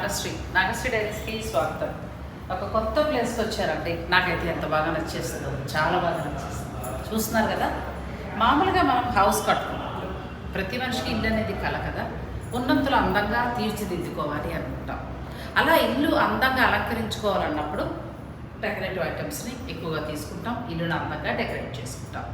నాగశ్రీ డైరీస్కి స్వాగతం. ఒక కొత్త ప్లేస్కి వచ్చారండి. నాకైతే ఎంత బాగా నచ్చేస్తుందో, చాలా బాగా నచ్చేస్తుంది. చూస్తున్నారు కదా, మామూలుగా మనం హౌస్ కట్టుకున్నప్పుడు ప్రతి మనిషికి ఇల్లు అనేది కల కదా, ఉన్నంతలో అందంగా తీర్చిదిద్దుకోవాలి అనుకుంటాం. అలా ఇల్లు అందంగా అలంకరించుకోవాలన్నప్పుడు డెకరేటివ్ ఐటమ్స్ని ఎక్కువగా తీసుకుంటాం, ఇల్లును అందంగా డెకరేట్ చేసుకుంటాం.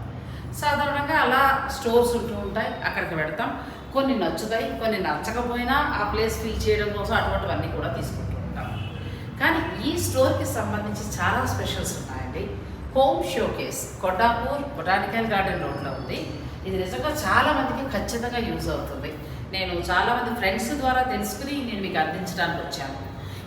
సాధారణంగా అలా స్టోర్స్ ఉంటూ ఉంటాయి, అక్కడికి పెడతాం. కొన్ని నచ్చుతాయి, కొన్ని నచ్చకపోయినా ఆ ప్లేస్ ఫిల్ చేయడం కోసం అటువంటివన్నీ కూడా తీసుకుంటూ ఉంటాం. కానీ ఈ స్టోర్కి సంబంధించి చాలా స్పెషల్స్ ఉన్నాయండి. హోమ్ షోకేస్ కొడ్డాపూర్ బొటానికల్ గార్డెన్ రోడ్లో ఉంది. ఇది నిజంగా చాలామందికి ఖచ్చితంగా యూజ్ అవుతుంది. నేను చాలామంది ఫ్రెండ్స్ ద్వారా తెలుసుకుని నేను మీకు అందించడానికి వచ్చాను.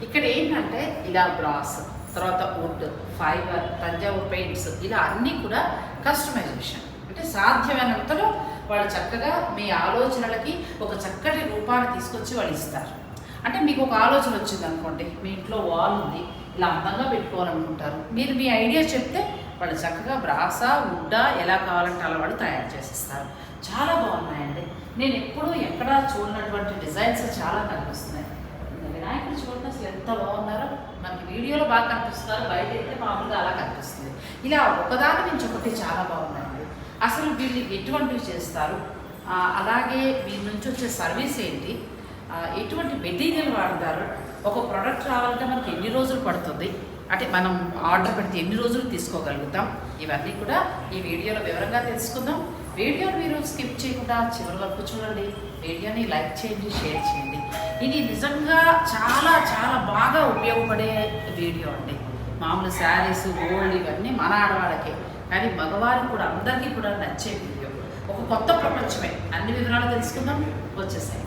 ఇక్కడ ఏంటంటే ఇలా బ్రాస్, తర్వాత వుడ్, ఫైబర్, తంజావూర్ పెయింట్స్, ఇలా అన్నీ కూడా కస్టమైజేషన్. అంటే సాధ్యమైనంతలో వాళ్ళు చక్కగా మీ ఆలోచనలకి ఒక చక్కటి రూపాన్ని తీసుకొచ్చి వాళ్ళు ఇస్తారు. అంటే మీకు ఒక ఆలోచన వచ్చింది అనుకోండి, మీ ఇంట్లో వాల్ ఉంది, ఇలా అందంగా పెట్టుకోవాలనుకుంటారు. మీరు మీ ఐడియా చెప్తే వాళ్ళు చక్కగా బ్రాసా, వుడ్డా, ఎలా కావాలంటే అలా వాళ్ళు తయారు చేసిస్తారు. చాలా బాగున్నాయండి. నేను ఎప్పుడూ ఎక్కడా చూడనటువంటి డిజైన్స్ చాలా కనిపిస్తున్నాయి. వినాయకుడు చూడండి అసలు ఎంత బాగున్నారో. మనకి వీడియోలో బాగా కనిపిస్తున్నారు, బయట అయితే మామూలుగా అలా కనిపిస్తుంది. ఇలా ఒకదాని నుంచి ఒకటి చాలా బాగున్నాయండి. అసలు వీళ్ళు ఎటువంటివి చేస్తారు, అలాగే వీళ్ళ నుంచి వచ్చే సర్వీస్ ఏంటి, ఎటువంటి మెటీరియల్ వాడతారు, ఒక ప్రోడక్ట్ రావాలంటే మనకి ఎన్ని రోజులు పడుతుంది, అంటే మనం ఆర్డర్ పెడితే ఎన్ని రోజులు తీసుకోగలుగుతాం, ఇవన్నీ కూడా ఈ వీడియోలో వివరంగా తెలుసుకుందాం. వీడియోని మీరు స్కిప్ చేయకుండా చివరి వరకు చూడండి. వీడియోని లైక్ చేయండి, షేర్ చేయండి. ఇది నిజంగా చాలా చాలా బాగా ఉపయోగపడే వీడియో అండి. మామూలు శారీస్, గోల్డ్ ఇవన్నీ మన ఆడవాళ్ళకే, కానీ మగవారికి కూడా అందరికీ కూడా నచ్చే వీడియో. ఒక కొత్త ప్రపంచమే. అన్ని వివరాలు తెలుసుకుందాం, వచ్చేసాయండి.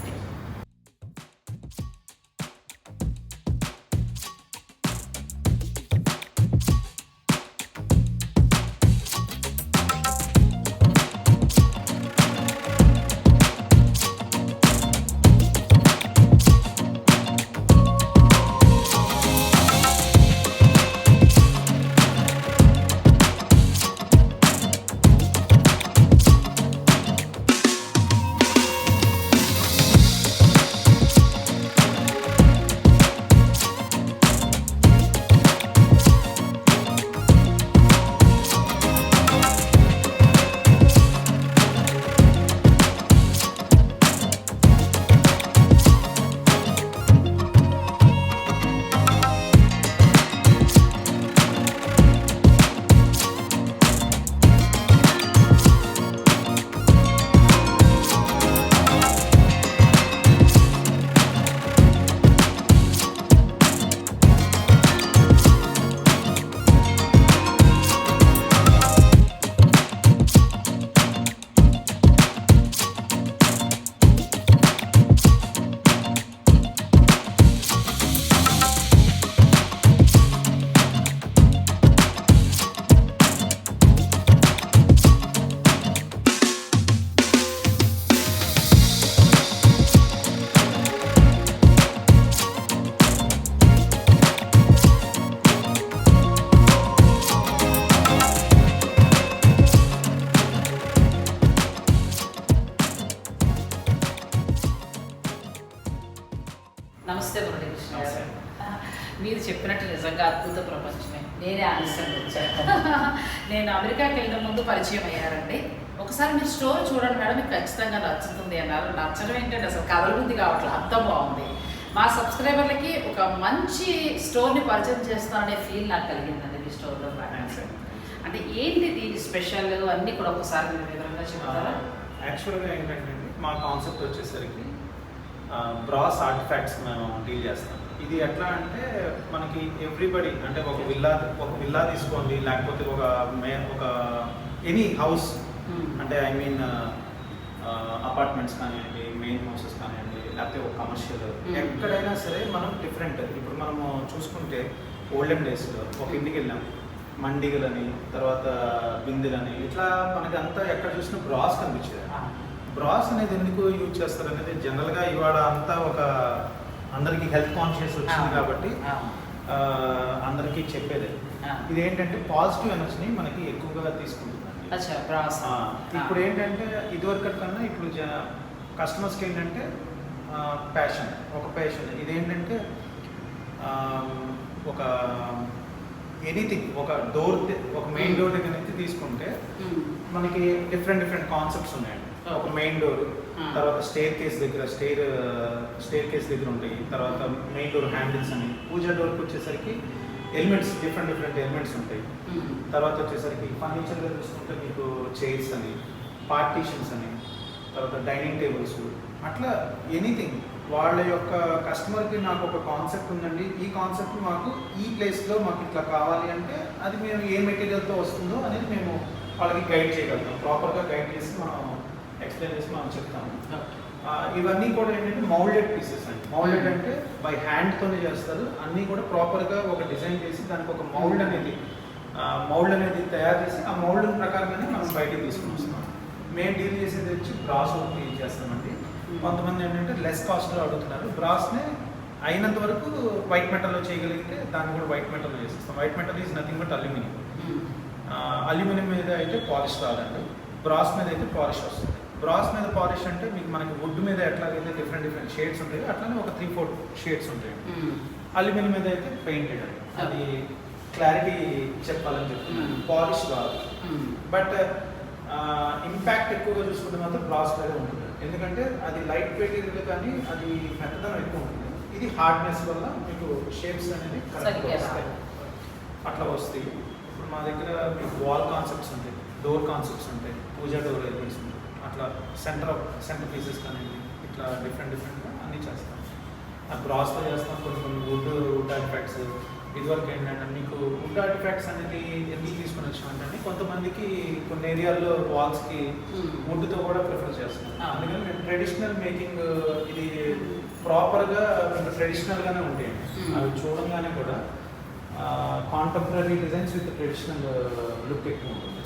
నమస్తే మురళీకృష్ణ గారు. మీరు చెప్పినట్టు నిజంగా అద్భుత ప్రపంచమే. నేనే ఆలస్యంగా వచ్చాను. నేను అమెరికాకి వెళ్ళిన ముందు పరిచయం అయ్యారండి. ఒకసారి మీరు స్టోర్ చూడండి మేడం, మీకు ఖచ్చితంగా నచ్చుతుంది అన్నారు. నచ్చడం ఏంటంటే అసలు కదలబుద్ధి కావట్లేదు, అంత బాగుంది. మా సబ్స్క్రైబర్లకి ఒక మంచి స్టోర్ని పరిచయం చేస్తాననే ఫీల్ నాకు కలిగిందండి మీ స్టోర్లో. అంటే ఏంటి దీని స్పెషల్ అన్నీ కూడా ఒకసారి మీరు వివరంగా చెప్తారా? యాక్చువల్గా ఏంటంటే మా కాన్సెప్ట్ వచ్చేసరికి బ్రాస్ ఆర్టిఫాక్ట్స్ మేము డీల్ చేస్తాం. ఇది ఎట్లా అంటే మనకి ఎవ్రీబడి, అంటే ఒక విల్లా తీసుకోండి, లేకపోతే ఒక ఎనీ హౌస్, అంటే ఐ మీన్ అపార్ట్మెంట్స్ కానివ్వండి, మెయిన్ హౌసెస్ కానివ్వండి, లేకపోతే ఒక కమర్షియల్, ఎక్కడైనా సరే మనం డిఫరెంట్. ఇప్పుడు మనము చూసుకుంటే ఓల్డెన్ డేస్లో ఒక ఇంటికి వెళ్ళాం, మండిగలని, తర్వాత బిందెలని, ఇట్లా మనకి అంతా ఎక్కడ చూసినా బ్రాస్ కనిపించేది. బ్రాస్ అనేది ఎందుకు యూజ్ చేస్తారు అనేది జనరల్గా ఇవాళ అంతా ఒక అందరికీ హెల్త్ కాన్షియస్ వచ్చింది కాబట్టి అందరికీ చెప్పేది. ఇదేంటంటే పాజిటివ్ ఎనర్జీని మనకి ఎక్కువగా తీసుకుంటుందండి. ఇప్పుడు ఏంటంటే ఇదివరకటి కన్నా ఇప్పుడు కస్టమర్స్కి ఏంటంటే ప్యాషన్, ఒక ప్యాషన్. ఇదేంటంటే ఒక ఎనీథింగ్ ఒక డోర్ ఒక మెయిన్ డోర్ దగ్గర నుంచి తీసుకుంటే మనకి డిఫరెంట్ కాన్సెప్ట్స్ ఉన్నాయండి. ఒక మెయిన్ డోర్, తర్వాత స్టేర్ కేస్ దగ్గర ఉంటాయి, తర్వాత మెయిన్ డోర్ హ్యాండిల్స్ అని. పూజా డోర్కి వచ్చేసరికి ఎలిమెంట్స్ డిఫరెంట్ ఎలిమెంట్స్ ఉంటాయి. తర్వాత వచ్చేసరికి ఫర్నిచర్గా చూసుకుంటే మీకు చైర్స్ అని, పార్టీషన్స్ అని, తర్వాత డైనింగ్ టేబుల్స్, అట్లా ఎనీథింగ్. వాళ్ళ యొక్క కస్టమర్కి నాకు ఒక కాన్సెప్ట్ ఉందండి, ఈ కాన్సెప్ట్ మాకు ఈ ప్లేస్లో మాకు ఇట్లా కావాలి అంటే అది మేము ఏ మెటీరియల్తో వస్తుందో అనేది మేము వాళ్ళకి గైడ్ చేయగలుగుతాం. ప్రాపర్గా గైడ్ చేసి మనం ఎక్స్ప్లెయిన్ చేసి మనం చెప్తాము. ఇవన్నీ కూడా ఏంటంటే మౌల్డెడ్ పీసెస్ అండి. మౌల్డెడ్ అంటే బై హ్యాండ్తోనే చేస్తారు. అన్నీ కూడా ప్రాపర్గా ఒక డిజైన్ చేసి దానికి ఒక మౌల్డ్ అనేది తయారు చేసి ఆ మౌల్డ్ ప్రకారంగానే మనం బయటికి తీసుకుని వస్తున్నాం. మేము డీల్ చేసేది వచ్చి బ్రాస్ డీల్ చేస్తామండి. కొంతమంది ఏంటంటే లెస్ కాస్ట్లో అడుగుతున్నారు. బ్రాస్నే అయినంత వరకు వైట్ మెటల్లో చేయగలిగితే దాన్ని కూడా వైట్ మెటల్లో చేసేస్తాం. White metal is nothing but aluminium. Aluminium మీద అయితే పాలిష్ రాదండి, బ్రాస్ మీద అయితే పాలిష్ వస్తుంది. బ్రాస్ మీద పాలిష్ అంటే మీకు మనకి వుడ్ మీద ఎట్లాగైతే డిఫరెంట్ షేడ్స్ ఉంటాయి, అట్లానే ఒక 3-4 షేడ్స్ ఉంటాయి. అల్యూమినియం మీద అయితే పెయింటెడ్ అండి. అది క్లారిటీ చెప్పాలని చెప్తున్నాను. పాలిష్ రాదు, బట్ ఇంపాక్ట్ ఎక్కువగా చూసుకుంటే మాత్రం బ్రాస్ మీద ఉంటుంది. ఎందుకంటే అది లైట్ వెయిట్ కానీ అది మెత్తదనం ఎక్కువ ఉంటుంది. ఇది హార్డ్నెస్ వల్ల మీకు షేప్స్ అనేది కరెక్ట్గా వస్తాయి, అట్లా వస్తాయి. ఇప్పుడు మా దగ్గర మీకు వాల్ కాన్సెప్ట్స్ ఉంటాయి, డోర్ కాన్సెప్ట్స్ ఉంటాయి, పూజా డోర్ ఎలిమెంట్స్ ఉంటాయి, అట్లా సెంటర్ పీసెస్ కానీ ఇట్లా డిఫరెంట్గా అన్నీ చేస్తాం. ఆ బ్రాస్లో చేస్తాం. కొన్ని వుడ్ ఆర్టిఫాక్ట్స్. ఇదివరకు ఏంటంటే మీకు వుడ్ ఆర్టిఫాక్ట్స్ అనేది ఎందుకు తీసుకొని వచ్చామంటే కొంతమందికి కొన్ని ఏరియాల్లో వాల్స్కి వుడ్తో కూడా ప్రిఫర్ చేస్తున్నాం. అందుకని మేము ట్రెడిషనల్ మేకింగ్ ఇది ప్రాపర్గా మీకు ట్రెడిషనల్గానే ఉంటాయి. అవి చూడంగానే కూడా contemporary designs with traditional look ఎక్కువ ఉంటుంది.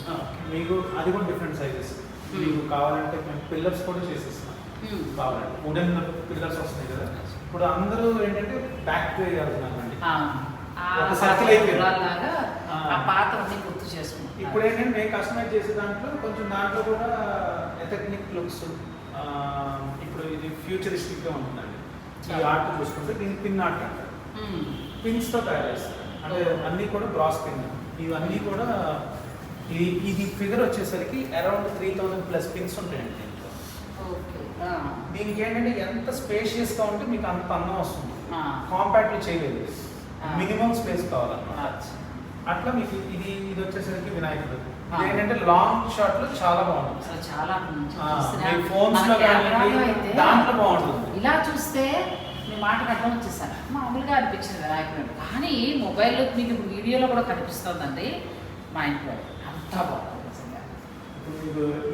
మీకు అది కూడా డిఫరెంట్ సైజెస్. మీకు కావాలంటే మేము పిల్లర్స్ కూడా చేసేస్తున్నాం. కావాలంటే వుడెన్ పిల్లర్స్ వస్తున్నాయి కదా. ఇప్పుడు అందరూ ఏంటంటే బ్యాక్ పే వెళ్తున్నారండి. ఇప్పుడు ఏంటంటే మేము కస్టమైజ్ చేసే దాంట్లో కూడా ఎథెనిక్ లుక్స్. ఇప్పుడు ఇది ఫ్యూచరిస్టిక్గా ఉంటుందండి. ఈ ఆర్ట్ చూసుకుంటే దీన్ని పిన్ ఆర్ట్ అంటారు. పిన్స్తో తయారు చేస్తారు. అంటే అన్నీ కూడా బ్రాస్ పిన్. ఇవన్నీ కూడా ఇది ఫిగర్ వచ్చేసరికి అరౌండ్ 3000+ పిన్స్ ఉంటాయండి దీంట్లో. దీనికి ఏంటంటే ఎంత స్పేషియస్గా ఉంటే మీకు అంత అందం వస్తుంది. కాంపాక్ట్లో చేయలేదు, మినిమం స్పేస్ కావాలన్నమాట. అట్లా మీకు ఇది వచ్చేసరికి వినాయకుడు. ఏంటంటే లాంగ్ షాట్ లో చాలా బాగుంటుంది. చాలా ఫోన్స్ లో దాంట్లో బాగుంటుంది. ఇలా చూస్తే మీ మాటకు అర్థం వచ్చేసాను. మామూలుగా అనిపించింది వినాయకుడు, కానీ మొబైల్లో మీకు వీడియోలో కూడా కనిపిస్తుందండి మా ఇంట్లో. అంత బాగుంటుంది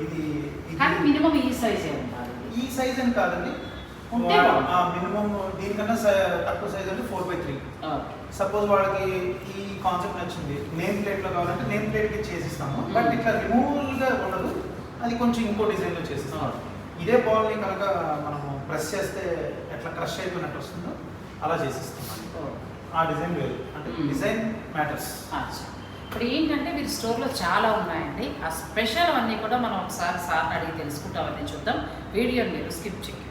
ఇది. కానీ మినిమం ఈ సైజే ఉండాలి. ఈ సైజ్ అని కాదండి, మినిమం దీనికన్నా తక్కువ సైజ్ అంటే 4/3. సపోజ్ వాళ్ళకి ఈ కాన్సెప్ట్ నచ్చింది, నేమ్ ప్లేట్లో కావాలంటే నేమ్ ప్లేట్కి చేసిస్తాము. బట్ ఇట్లా రిమూవల్గా ఉండదు, అది కొంచెం ఇంకో డిజైన్లో చేసిస్తాం. ఇదే బాల్ని కనుక మనము ప్రెస్ చేస్తే ఎట్లా క్రష్ అయిపోయినట్టు వస్తుందో అలా చేసిస్తాం. ఆ డిజైన్ వేరు, అంటే డిజైన్ మ్యాటర్స్. ఇప్పుడు ఏంటంటే మీరు స్టోర్లో చాలా ఉన్నాయండి. ఆ స్పెషల్ అన్నీ కూడా మనం ఒకసారి సార్ని అడిగి తెలుసుకుంటామని చూద్దాం. వీడియోని మీరు స్కిప్ చేయండి.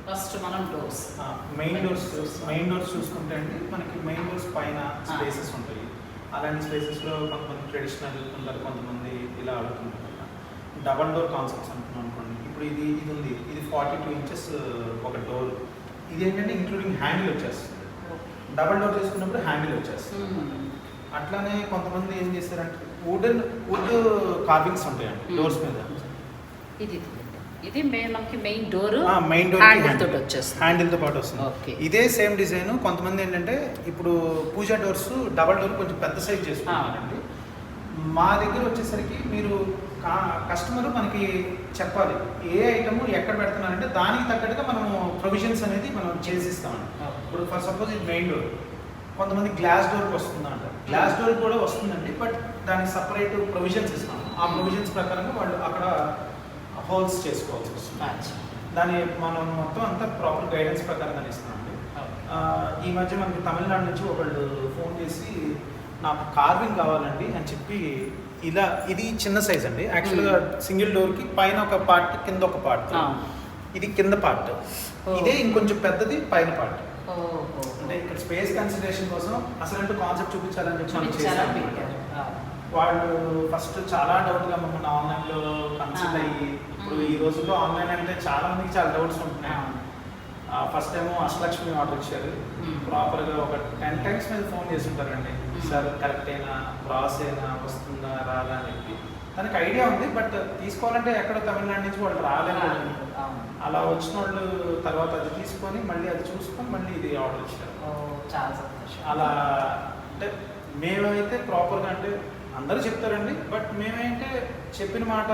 ఫస్ట్ మనం డోర్స్, మెయిన్ డోర్స్ చూసుకుంటే అండి మనకి మెయిన్ డోర్స్ పైన స్పేసెస్ ఉంటాయి. అలాంటి స్పేసెస్లో కొంతమంది ట్రెడిషనల్ ఉంటారు, కొంతమంది ఇలా అడుగుతుంటారు. డబల్ డోర్ కాన్సెప్ట్స్ అంటున్నాం అనుకోండి. ఇప్పుడు ఇది ఉంది, ఇది 42 ఇంచెస్ ఒక డోర్. ఇది ఏంటంటే ఇంక్లూడింగ్ హ్యాండిల్ వచ్చేస్తుంది. డబల్ డోర్ చేసుకున్నప్పుడు హ్యాండిల్ వచ్చేస్తుంది. అట్లానే కొంతమంది ఏం చేస్తారంటే వుడ్ కార్వింగ్స్ ఉంటాయండి డోర్స్ మీద. ఇది మనకి మెయిన్ డోర్ హ్యాండిల్తో పాటు వస్తుంది. ఇదే సేమ్ డిజైన్. కొంతమంది ఏంటంటే ఇప్పుడు పూజా డోర్స్ డబల్ డోర్ కొంచెం పెద్ద సైజ్ చేసుకుంటారండి. మా దగ్గర వచ్చేసరికి మీరు కస్టమర్ మనకి చెప్పాలి ఏ ఐటమ్ ఎక్కడ పెడుతున్నారంటే దానికి తగ్గట్టుగా మనము ప్రొవిజన్స్ అనేది మనం చేసిస్తామండి. ఇప్పుడు ఫర్ సపోజ్ ఇది మెయిన్ డోర్, కొంతమంది గ్లాస్ డోర్కి వస్తుందంట. గ్లాస్ డోర్ కూడా వస్తుందండి, బట్ దానికి సపరేట్ ప్రొవిజన్స్ ఇస్తాము. ఆ ప్రొవిజన్స్ ప్రకారంగా వాళ్ళు అక్కడ హోల్స్ చేసుకోవాల్సి వస్తుంది. దాన్ని మనం మొత్తం అంతా ప్రాపర్ గైడెన్స్ ప్రకారంగా ఇస్తామండి. ఈ మధ్య మనకి తమిళనాడు నుంచి ఒకళ్ళు ఫోన్ చేసి నాకు కార్వింగ్ కావాలండి అని చెప్పి, ఇలా ఇది చిన్న సైజ్ అండి. యాక్చువల్గా సింగిల్ డోర్కి పైన ఒక పార్ట్, కింద ఒక పార్ట్. ఇది కింద పార్ట్, ఇదే ఇంకొంచెం పెద్దది పైన పార్ట్. ఓహో. అంటే ఇక్కడ స్పేస్ కన్సిడరేషన్ కోసం అసలు కాన్సెప్ట్ చూపించాలని చెప్పి మనం చూపించాలని చేసాం. పెట్టారు. వాళ్ళు ఫస్ట్ చాలా డౌట్గా మమ్మల్ని ఆన్లైన్లో కన్సల్ట్ అయ్యి, ఇప్పుడు ఈ రోజుల్లో ఆన్లైన్ అంటే చాలా మందికి చాలా డౌట్స్ ఉంటున్నాయి. ఫస్ట్ టైం అష్టలక్ష్మి ఆర్డర్ ఇచ్చారు. ప్రాపర్గా ఒక 10 times మీద ఫోన్ చేసి ఉంటారండి, సార్ కరెక్ట్ అయినా ప్రాసెస్ అయినా వస్తుందా రాదా అని చెప్పి. తనకి ఐడియా ఉంది, బట్ తీసుకోవాలంటే ఎక్కడ తమిళనాడు నుంచి వాళ్ళు రాలేదు. అలా వచ్చిన వాళ్ళు తర్వాత అది తీసుకొని మళ్ళీ అది చూసుకొని మళ్ళీ ఇది ఆర్డర్ ఇచ్చారు. చాలా సంతోషం. అలా అంటే మేమైతే ప్రాపర్గా అంటే అందరూ చెప్తారండి, బట్ మేమైతే చెప్పిన మాట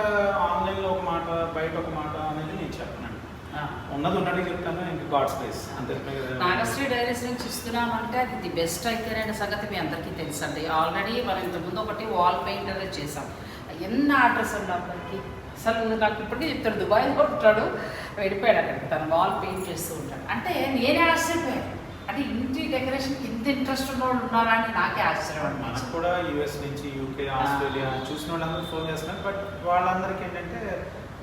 ఆన్లైన్లో ఒక మాట బయట ఒక మాట అనేది నేను చెప్పనండి. ఉన్నది ఉన్నట్టు చెప్తాను, ఇంకా గాడ్స్ ప్లేస్ అంతే. నాగశ్రీ డైరీస్ నుంచి ఇస్తున్నామంటే అది ది బెస్ట్ అయితే అనే సంగతి మీ అందరికీ తెలుసండి. ఆల్రెడీ మనం ఇంతకుముందు ఒకటి వాల్ పెయింట్ అనేది చేసాం. ఎన్ని ఆర్డర్స్ అండి అబ్బాయికి, అసలు నాకు ఇప్పటికీ చెప్తాడు, దుబాయ్లో ఉంటాడు, వెళ్ళిపోయాడు అక్కడికి, తను వాల్ పెయింట్ చేస్తూ ఉంటాడు. అంటే నేనే ఆశ్చర్యపోయాను, అంటే ఇంటి డెకరేషన్కి ఇంత ఇంట్రెస్ట్ ఉన్న వాళ్ళు ఉన్నారా అని నాకే ఆశ్చర్యం. మనకు కూడా యూఎస్ నుంచి యూకే ఆస్ట్రేలియా చూసిన వాళ్ళందరూ ఫోన్ చేస్తున్నారు, బట్ వాళ్ళందరికీ ఏంటంటే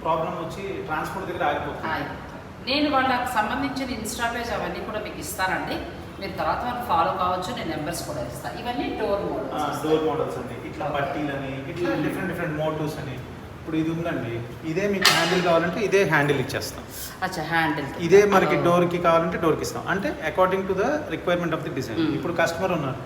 ప్రాబ్లం వచ్చి ట్రాన్స్పోర్ట్ దగ్గర ఆగిపోతుంది. నేను వాళ్ళకి సంబంధించిన ఇన్స్టా పేజ్ అవన్నీ కూడా మీకు ఇస్తానండి, మీరు తర్వాత వాళ్ళు ఫాలో కావచ్చు. నేను నెంబర్స్ కూడా ఇస్తాను. ఇవన్నీ డోర్ మోడల్స్ అండి, ఇట్లా పట్టీలని, ఇట్లా డిఫరెంట్ మోటివ్స్ అని. ఇప్పుడు ఇది ఉందండి, ఇదే మీకు హ్యాండిల్ కావాలంటే ఇదే హ్యాండిల్ ఇచ్చేస్తాం. అచ్చా, హ్యాండిల్ ఇదే మనకి డోర్కి కావాలంటే డోర్కి ఇస్తాం, అంటే according to the requirement of the design. ఇప్పుడు కస్టమర్ ఉన్నారు,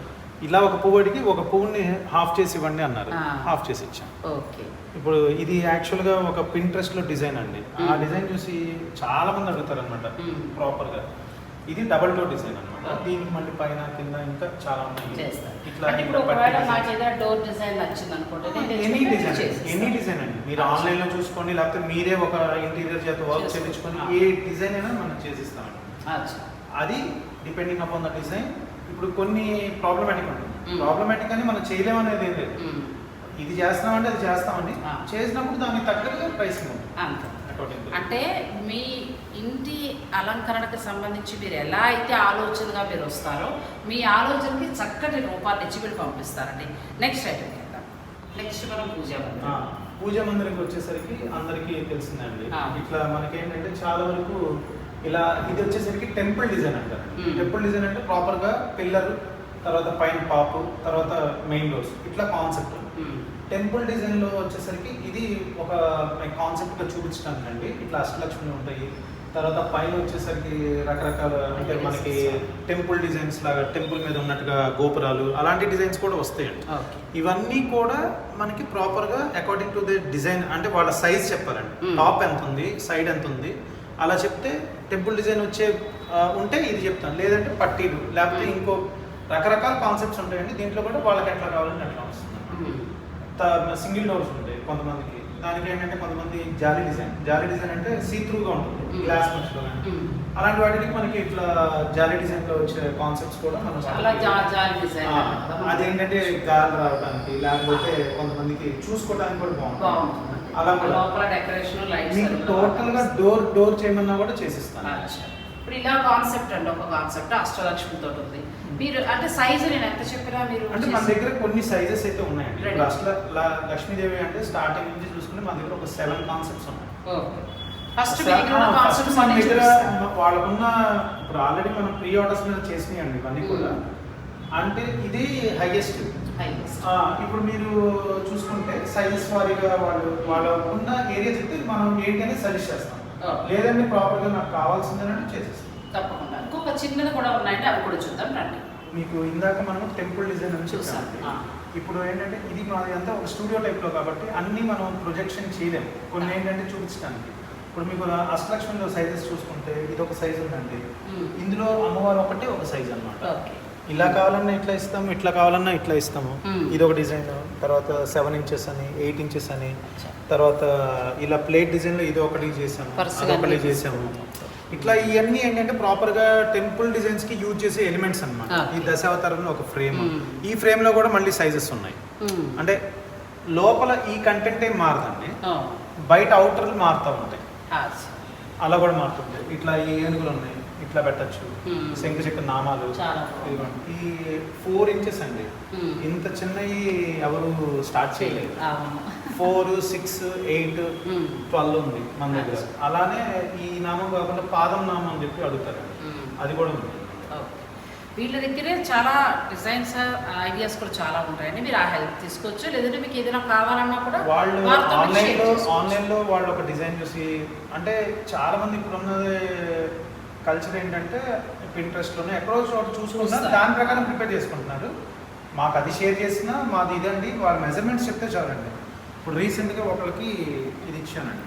ఇలా ఒక పువ్వుడికి ఒక పువ్వుని హాఫ్ చేసి ఇవ్వండి అన్నారు, హాఫ్ చేసి ఇచ్చాం. ఓకే. ఇప్పుడు ఇది యాక్చువల్గా ఒక Pinterestలో డిజైన్ అండి. ఆ డిజైన్ చూసి చాలా మంది అడుగుతారు అనమాట ప్రాపర్గా. ఇది డబల్ డోర్ డిజైన్ అనమాట. దీనికి మళ్ళీ పైన కింద ఇంకా చాలా ఉన్నాయి. ఇట్లా ఇప్పుడు ఒకవేళ నాకు ఏదైనా డోర్ డిజైన్ నచ్చింది అనుకోండి, ఎనీ డిజైన్ అండి, మీరు ఆన్లైన్లో చూసుకోండి, లేకపోతే మీరే ఒక ఇంటీరియర్ చేత వర్క్ చేయించుకొని ఏ డిజైన్ అయినా మనం చేసిస్తామండి. అది డిపెండింగ్ అపాన్ ద డిజైన్. ఇప్పుడు కొన్ని ప్రాబ్లమాటిక్ ఉంటుంది, ప్రాబ్లమాటిక్ అని మనం చేయలేమనేది ఏం లేదు. ఇది చేస్తామంటే అది చేస్తామండి, చేసినప్పుడు దానికి తగ్గట్టుగా ప్రైసింగ్ ఉంటుంది. అంటే మీ ఇంటి అలంకరణకు సంబంధించి మీరు ఎలా అయితే ఆలోచనగా మీరు వస్తారో, మీ ఆలోచనకి చక్కటి రూపాన్ని ఇచ్చి మీరు పంపిస్తారండి. నెక్స్ట్ ఐటమ్ చేద్దాం. నెక్స్ట్ మనం పూజా మందిరంకి వచ్చేసరికి అందరికీ తెలిసిందండి. ఇట్లా మనకేంటంటే చాలా వరకు ఇలా ఇది వచ్చేసరికి టెంపుల్ డిజైన్ అంటారు. టెంపుల్ డిజైన్ అంటే ప్రాపర్గా పిల్లర్, తర్వాత పైన పాపు, తర్వాత మెయిన్ డోర్స్, ఇట్లా కాన్సెప్ట్. టెంపుల్ డిజైన్లో వచ్చేసరికి ఇది ఒక కాన్సెప్ట్గా చూపించడానికి అండి. ఇట్లా అష్టలక్ష్మి ఉంటాయి, తర్వాత పైన వచ్చేసరికి రకరకాల అంటే మనకి టెంపుల్ డిజైన్స్ లాగా టెంపుల్ మీద ఉన్నట్టుగా గోపురాలు, అలాంటి డిజైన్స్ కూడా వస్తాయండి. ఇవన్నీ కూడా మనకి ప్రాపర్గా అకార్డింగ్ టు ది డిజైన్, అంటే వాళ్ళ సైజ్ చెప్పాలండి. టాప్ ఎంత ఉంది, సైడ్ ఎంత ఉంది, అలా చెప్తే టెంపుల్ డిజైన్ వచ్చే ఉంటే ఇది చెప్తాను, లేదంటే పట్టీలు, లేకపోతే ఇంకో రకరకాల కాన్సెప్ట్స్ ఉంటాయండి. దీంట్లో కూడా వాళ్ళకి ఎట్లా కావాలంటే అట్లా వస్తుంది. సింగిల్ డోర్స్ ఉంటాయి కొంతమందికి, దానికి ఏంటంటే కొంతమంది జాలీ డిజైన్ అంటే సీ త్రూగా ఉంటుంది, గ్లాస్ మధ్యలో. అలాంటి వాటికి మనకి ఇట్లా జాలీ డిజైన్లో వచ్చే కాన్సెప్ట్స్ కూడా మనం అదేంటంటే గాలి రావడానికి, లేకపోతే కొంతమందికి చూసుకోవడానికి కూడా బాగుంటుంది. అలా మీకు టోటల్గా డోర్ చేయమన్నా కూడా చేసిస్తాను. ఇప్పుడు ఇలా కాన్సెప్ట్ అండి, ఒక కాన్సెప్ట్ అష్టలక్ష్మితో ఉంది. మీరు అంటే సైజు నేను ఎంత చెప్పినా మీరు అంటే మన దగ్గర కొన్ని సైజెస్ అయితే ఉన్నాయండి. ఇప్పుడు అసలు లక్ష్మీదేవి అంటే స్టార్టింగ్ నుంచి చూసుకుంటే మన దగ్గర ఒక 7 కాన్సెప్ట్స్ ఉన్నాయి. ఫస్ట్ మన దగ్గర వాళ్ళకున్న ఇప్పుడు ఆల్రెడీ మనం ప్రీ ఆర్డర్స్ మీద చేసినాయండి ఇవన్నీ కూడా. అంటే ఇది హైయెస్ట్. ఇప్పుడు మీరు చూసుకుంటే సైజెస్ వారీగా వాళ్ళకున్న ఏరియా చెప్తే మనం ఏంటి అనేది సజెస్ట్ చేస్తాం, లేదంటే ప్రాపర్గా నాకు కావాల్సిందేనంటే చేసేస్తాం. తప్పకుండా. ఇంకొక చిన్నది కూడా ఉన్నాయంటే అవి కూడా చూద్దాం రండి. మీకు ఇందాక మనం టెంపుల్ డిజైన్ అని చూసాం. ఇప్పుడు ఏంటంటే ఇది మాది అంతా ఒక స్టూడియో టైప్లో కాబట్టి అన్నీ మనం ప్రొజెక్షన్ చేయలేము. కొన్ని ఏంటంటే చూపించడానికి, ఇప్పుడు మీకు అష్టలక్ష్మిలో సైజెస్ చూసుకుంటే ఇది ఒక సైజ్ ఉందండి, ఇందులో అమ్మవారు ఒకటే ఒక సైజ్ అన్నమాట. ఇలా కావాలన్నా ఇట్లా ఇస్తాము, ఇట్లా కావాలన్నా ఇట్లా ఇస్తాము. ఇది ఒక డిజైన్, తర్వాత 7 inches అని, 8 inches అని, తర్వాత ఇలా ప్లేట్ డిజైన్లో ఇది ఒకటి చేసాము, ఒకటి చేసాము. ఇట్లా ఇవన్నీ ఏంటంటే ప్రాపర్గా టెంపుల్ డిజైన్స్కి యూజ్ చేసే ఎలిమెంట్స్ అన్నమాట. ఈ దశావతారంలో ఒక ఫ్రేమ్, ఈ ఫ్రేమ్లో కూడా మళ్ళీ సైజెస్ ఉన్నాయి. అంటే లోపల ఈ కంటెంట్ ఏం మారదండి, బయట అవుటర్లు మారుతూ ఉంటాయి, అలా కూడా మారుతుంటాయి. ఇట్లా ఈ ఏనుగులు ఉన్నాయి, ఇట్లా పెట్టచ్చు, శంఖచక్ర నామాలు. ఈ 4 inches అండి, ఇంత చిన్నవి ఎవరు స్టార్ట్ చేయలేదు. 4, 6, 8, 12 ఉంది మన దగ్గర. అలానే ఈ నామం కాకుండా పాదం నామం అని చెప్పి అడుగుతారు, అది కూడా ఉంది. వీళ్ళ దగ్గరే చాలా డిజైన్స్ ఐడియాస్ కూడా చాలా ఉంటాయండి. మీరు ఆ హెల్ప్ తీసుకోవచ్చు, లేదంటే మీకు ఏదైనా కావాలన్నా కూడా వాళ్ళు వారితో మీరు share చేసుకోవచ్చు. ఆన్లైన్లో వాళ్ళు ఒక డిజైన్ చూసి, అంటే చాలా మంది ఇప్పుడున్న కల్చర్ ఏంటంటే Pinterestలోనే ఎక్కడో చోట చూసుకుంటున్నారు, చూస్తారు. దాని ప్రకారం ప్రిపేర్ చేసుకుంటున్నారు. మాకు అది షేర్ చేసినా మాది ఇదండి, వాళ్ళ మెజర్మెంట్స్ చెప్తే చాలండి. ఇప్పుడు రీసెంట్గా ఒకరికి ఇది ఇచ్చానండి,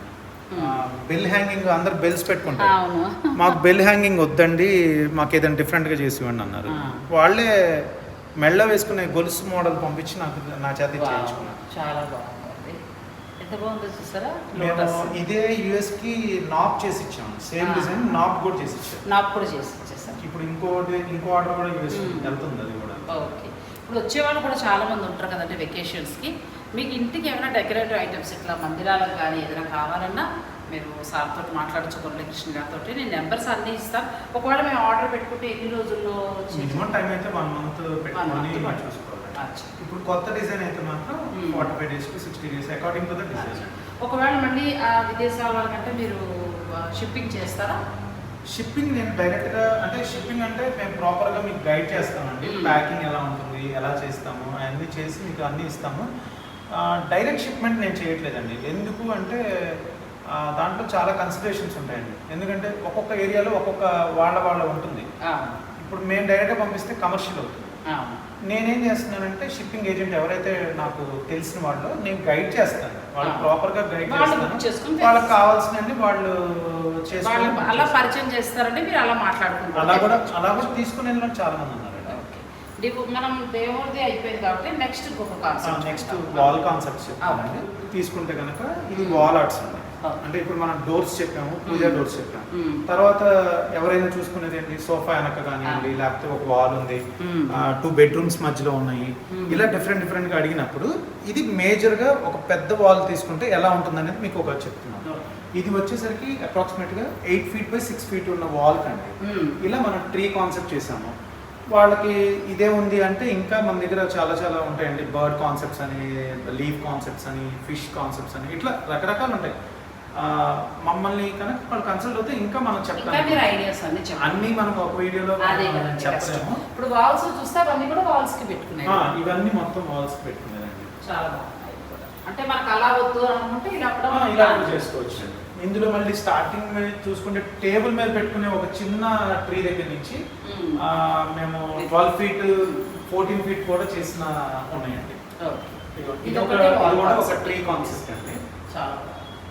బెల్ హ్యాంగింగ్, అందరు బెల్స్ పెట్టుకుంటారు. అవును. మాకు బెల్ హ్యాంగింగ్ వద్దండి, మాకు ఏదైనా డిఫరెంట్గా చేసి ఇవ్వండి అన్నారు. వాళ్ళే మెళ్ళ వేసుకునే గొలుసు మోడల్ పంపించి నా చేత చేయించుకున్నాను. చాలా బాగుంది. ఎంత బాగుందో చూసారా? మేము లోటస్ ఇదే యూఎస్కి నాప్ చేసి ఇచ్చాము, సేమ్ డిజైన్ నాప్ కూడా చేసి ఇచ్చాము. నాకు కూడా చేసి ఇచ్చేసారు. ఇప్పుడు ఇంకో ఆర్డర్ కూడా యూఎస్ వెళ్తుంది, అది కూడా. ఓకే. ఇప్పుడు వచ్చేవాళ్ళు కూడా చాలా మంది ఉంటారు కదండి వెకేషన్స్కి. మీకు ఇంటికి ఏమైనా డెకరేటివ్ ఐటమ్స్ ఇట్లా మందిరాలకు కానీ ఏదైనా కావాలన్నా మీరు సార్తో మాట్లాడచ్చు, మురళీకృష్ణ గారితో. నేను నెంబర్స్ అన్నీ ఇస్తాను. ఒకవేళ మేము ఆర్డర్ పెట్టుకుంటే ఎన్ని రోజుల్లో మినిమం టైం అయితే 1 మంత్ పెట్టుకొని చూసుకోవాలి. ఇప్పుడు కొత్త డిజైన్ అయితే మాత్రం 45 days to 60 days according to the design. ఒకవేళ మళ్ళీ విదేశాల వాళ్ళకంటే మీరు షిప్పింగ్ చేస్తారా? షిప్పింగ్ నేను డైరెక్ట్గా, అంటే షిప్పింగ్ అంటే మేము ప్రాపర్గా మీకు గైడ్ చేస్తామండి. ప్యాకింగ్ ఎలా ఉంటుంది, ఎలా చేస్తాము, అవన్నీ చేసి మీకు అన్నీ ఇస్తాము. డైరెక్ట్ షిప్మెంట్ నేను చేయట్లేదండి. ఎందుకు అంటే దాంట్లో చాలా కన్సిడరేషన్స్ ఉంటాయండి. ఎందుకంటే ఒక్కొక్క ఏరియాలో ఒక్కొక్క వాళ్ళ ఉంటుంది. ఇప్పుడు మేము డైరెక్ట్గా పంపిస్తే కమర్షియల్ అవుతుంది. నేనేం చేస్తున్నానంటే షిప్పింగ్ ఏజెంట్ ఎవరైతే నాకు తెలిసిన వాళ్ళు, నేను గైడ్ చేస్తాను, వాళ్ళు ప్రాపర్గా గైడ్ చేస్తాను. వాళ్ళకి కావాల్సినవి వాళ్ళు చేసుకొని అలా పరిచయం చేస్తారంటే మీరు అలా మాట్లాడుకుంటారు. అలా కూడా తీసుకుని వెళ్ళడం చాలా మంది ఉన్నారు. మనం దేవుడిది అయిపోయింది కాబట్టి నెక్స్ట్ ఇంకొక కాన్సెప్ట్, నెక్స్ట్ వాల్ కాన్సెప్ట్స్ చెప్తానండి. తీసుకుంటే కనుక ఇది వాల్ ఆర్ట్స్ అండి. అంటే ఇప్పుడు మనం డోర్స్ చెప్పాము, పూజా డోర్స్ చెప్పాము. తర్వాత ఎవరైనా చూసుకునేది ఏంటి, సోఫా వెనక కానివ్వండి, లేకపోతే ఒక వాల్ ఉంది, 2 bedrooms మధ్యలో ఉన్నాయి, ఇలా డిఫరెంట్గా అడిగినప్పుడు ఇది మేజర్గా ఒక పెద్ద వాల్ తీసుకుంటే ఎలా ఉంటుంది అనేది మీకు ఒక చెప్తున్నాను. ఇది వచ్చేసరికి అప్రాక్సిమేట్గా 8 feet by 6 feet ఉన్న వాల్ కండి. ఇలా మనం ట్రీ కాన్సెప్ట్ చేసాము. వాళ్ళకి ఇదే ఉంది అంటే ఇంకా మన దగ్గర చాలా ఉంటాయండి. బర్డ్ కాన్సెప్ట్స్ అని, లీఫ్ కాన్సెప్ట్స్ అని, ఫిష్ కాన్సెప్ట్స్ అని, ఇట్లా రకరకాలు ఉంటాయి. మమ్మల్ని కనుక వాళ్ళు కన్సల్ట్ అవుతే ఇంకా మనం చెప్తాము. అన్ని మనం ఒక వీడియోలో చెప్పలేము. ఇప్పుడు వాల్స్ చూస్తే అవన్నీ కూడా వాల్స్ కి పెట్టుకున్నాయి. ఇవన్నీ మొత్తం వాల్స్ కి పెట్టుకున్నారండి. చాలా బాగున్నాయి. అంటే మనకు అలా వద్దు అనుకుంటే ఇలా చేసుకోవచ్చు. ఇందులో మళ్ళీ స్టార్టింగ్ మీద చూసుకుంటే టేబుల్ మీద పెట్టుకునే ఒక చిన్న ట్రీ దగ్గర నుంచి మేము 12 feet 14 feet కూడా చేసిన ఉన్నాయండి. ఇది కూడా ఒక ట్రీ కాన్సెప్ట్ అండి.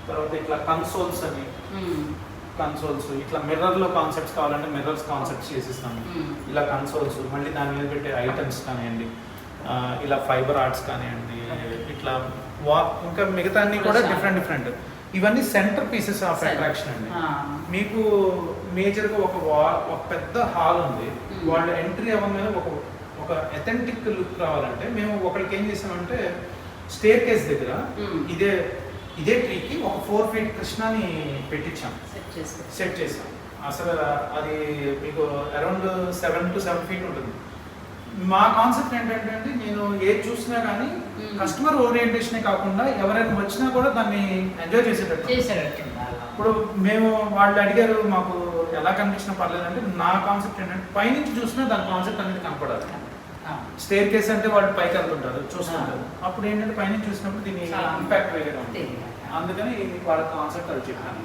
తర్వాత ఇట్లా కన్సోల్స్ అని, కన్సోల్స్ ఇట్లా మిర్రర్లో కాన్సెప్ట్స్ కావాలంటే మిర్రర్స్ కాన్సెప్ట్స్ చేసిస్తాము. ఇలా కన్సోల్స్, మళ్ళీ దాని మీద పెట్టే ఐటమ్స్ కానివ్వండి, ఇలా ఫైబర్ ఆర్ట్స్ కానివ్వండి, ఇట్లా ఇంకా మిగతా అన్ని కూడా డిఫరెంట్. ఇవన్నీ సెంటర్ పీసెస్ ఆఫ్ అట్రాక్షన్ అండి. మీకు మేజర్గా ఒక పెద్ద హాల్ ఉంది. వాళ్ళు ఎంట్రీ అవ్వగానే ఒక అథెంటిక్ లుక్ రావాలంటే మేము ఒకరికి ఏం చేసామంటే స్టేర్ కేస్ దగ్గర ఇదే ట్రీకి ఒక 4 feet కృష్ణాని పెట్టించాం, సెట్ చేసాం. అసలు అది మీకు అరౌండ్ 7 to 7 feet ఉంటుంది. మా కాన్సెప్ట్ ఏంటంటే అండి, నేను ఏది చూసినా కానీ కస్టమర్ ఓరియంటేషనే కాకుండా ఎవరైనా వచ్చినా కూడా దాన్ని ఎంజాయ్ చేసేటట్టు. ఇప్పుడు వాళ్ళు అడిగారు మాకు ఎలా కనిపించినా పర్లేదంటే, నా కాన్సెప్ట్ ఏంటంటే పైనుంచి చూసినా దాని కాన్సెప్ట్ అనేది కనపడాలి. స్టేర్ కేస్ అంటే వాళ్ళు పైకి వెళ్తుంటారు, చూస్తుంటారు. అప్పుడు ఏంటంటే పైనుంచి చూసినప్పుడు దీని ఇంపాక్ట్ వేరేగా ఉంటుంది. అందుకని వాళ్ళ కాన్సెప్ట్ అది చెప్పాను.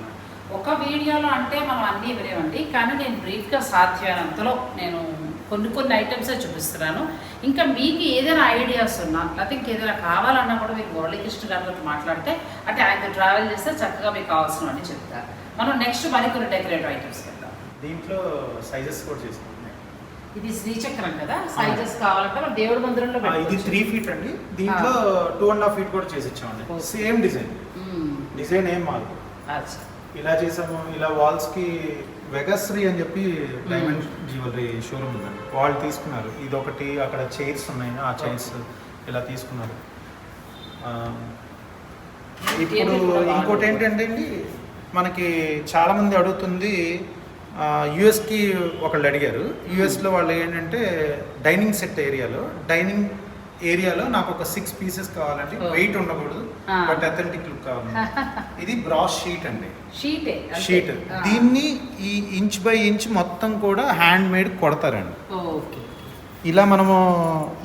ఒక వీడియోలో అంటే మనం అన్నీ వినేవండి, కానీ నేను బ్రీఫ్గా సాధ్యమైనంతలో నేను కొన్ని ఐటమ్సే చూపిస్తున్నాను. ఇంకా మీకు ఏదైనా ఐడియాస్ ఉన్నా, లేకపోతే ఇంకేదైనా కావాలన్నా కూడా మీరు మురళీకృష్ణ గారితో మాట్లాడితే, అంటే ఆయన ట్రావెల్ చేస్తే చక్కగా మీకు కావాల్సినవన్నీ చెప్తారు. మనం నెక్స్ట్ మరికొన్ని డెకరేటివ్ ఐటమ్స్ వెళ్దాం. దీంట్లో సైజెస్ కూడా చేసుకుంటాం. ఇది శ్రీచక్రం కదా, సైజెస్ కావాలంటే మనం దేవుడి మందిరంలో ఇది 3 feet అండి. దీంట్లో 2.5 feet కూడా చేసి ఇచ్చామండి. సేమ్ డిజైన్ ఏం మారు. ఇలా చేసాము. ఇలా వాల్స్కి వెగశ్రీ అని చెప్పి డైమండ్ జ్యువెలరీ షోరూమ్ ఉందండి, వాళ్ళు తీసుకున్నారు. ఇదొకటి, అక్కడ చైర్స్ ఉన్నాయి, ఆ చైర్స్ ఇలా తీసుకున్నారు. ఇప్పుడు ఇంకోటి ఏంటంటే అండి, మనకి చాలామంది అడుగుతుంది, యుఎస్కి ఒకళ్ళు అడిగారు. యుఎస్లో వాళ్ళు ఏంటంటే డైనింగ్ సెట్ ఏరియాలో డైనింగ్ ఏరియాలో నాకు ఒక 6 పీసెస్ కావాలండి. వెయిట్ ఉండకూడదు, బట్ అథెంటిక్ లుక్ కావాలి. ఇది బ్రాస్ షీట్ అండి, షీట్. దీన్ని ఈ ఇంచ్ బై ఇంచ్ మొత్తం కూడా హ్యాండ్ మేడ్ కొడతారండి. ఇలా మనము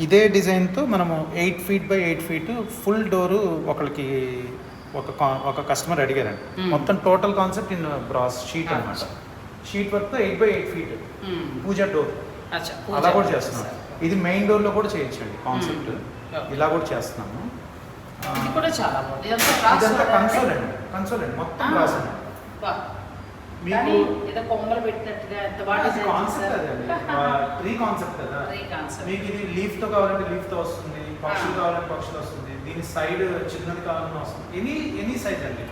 ఇదే డిజైన్తో మనము 8 feet by 8 feet full door ఒకరికి ఒక కస్టమర్ అడిగారండి. మొత్తం total concept in brass sheet అనమాట. షీట్ వర్క్తో 8 by 8 feet పూజ డోర్ అలా కూడా చేస్తున్నాం. ఇది మెయిన్ డోర్లో కూడా చేయొచ్చండి కాన్సెప్ట్. ఇలా కూడా చేస్తున్నాము. ఇదంతా కన్సోల్ అండి, మొత్తం బ్రాస్ అండి. మీకు కొమ్మలు పెట్టినట్టుగా కాన్సెప్ట్ అదండి, ట్రీ కాన్సెప్ట్ కదా. మీకు ఇది లీఫ్ తో కావాలంటే లీఫ్ తో వస్తుంది, పక్షులు కావాలంటే పక్షులు వస్తుంది, దీని సైడ్ చిన్నది కావాలన్నా వస్తుంది. ఎనీ సైజ్ అండి,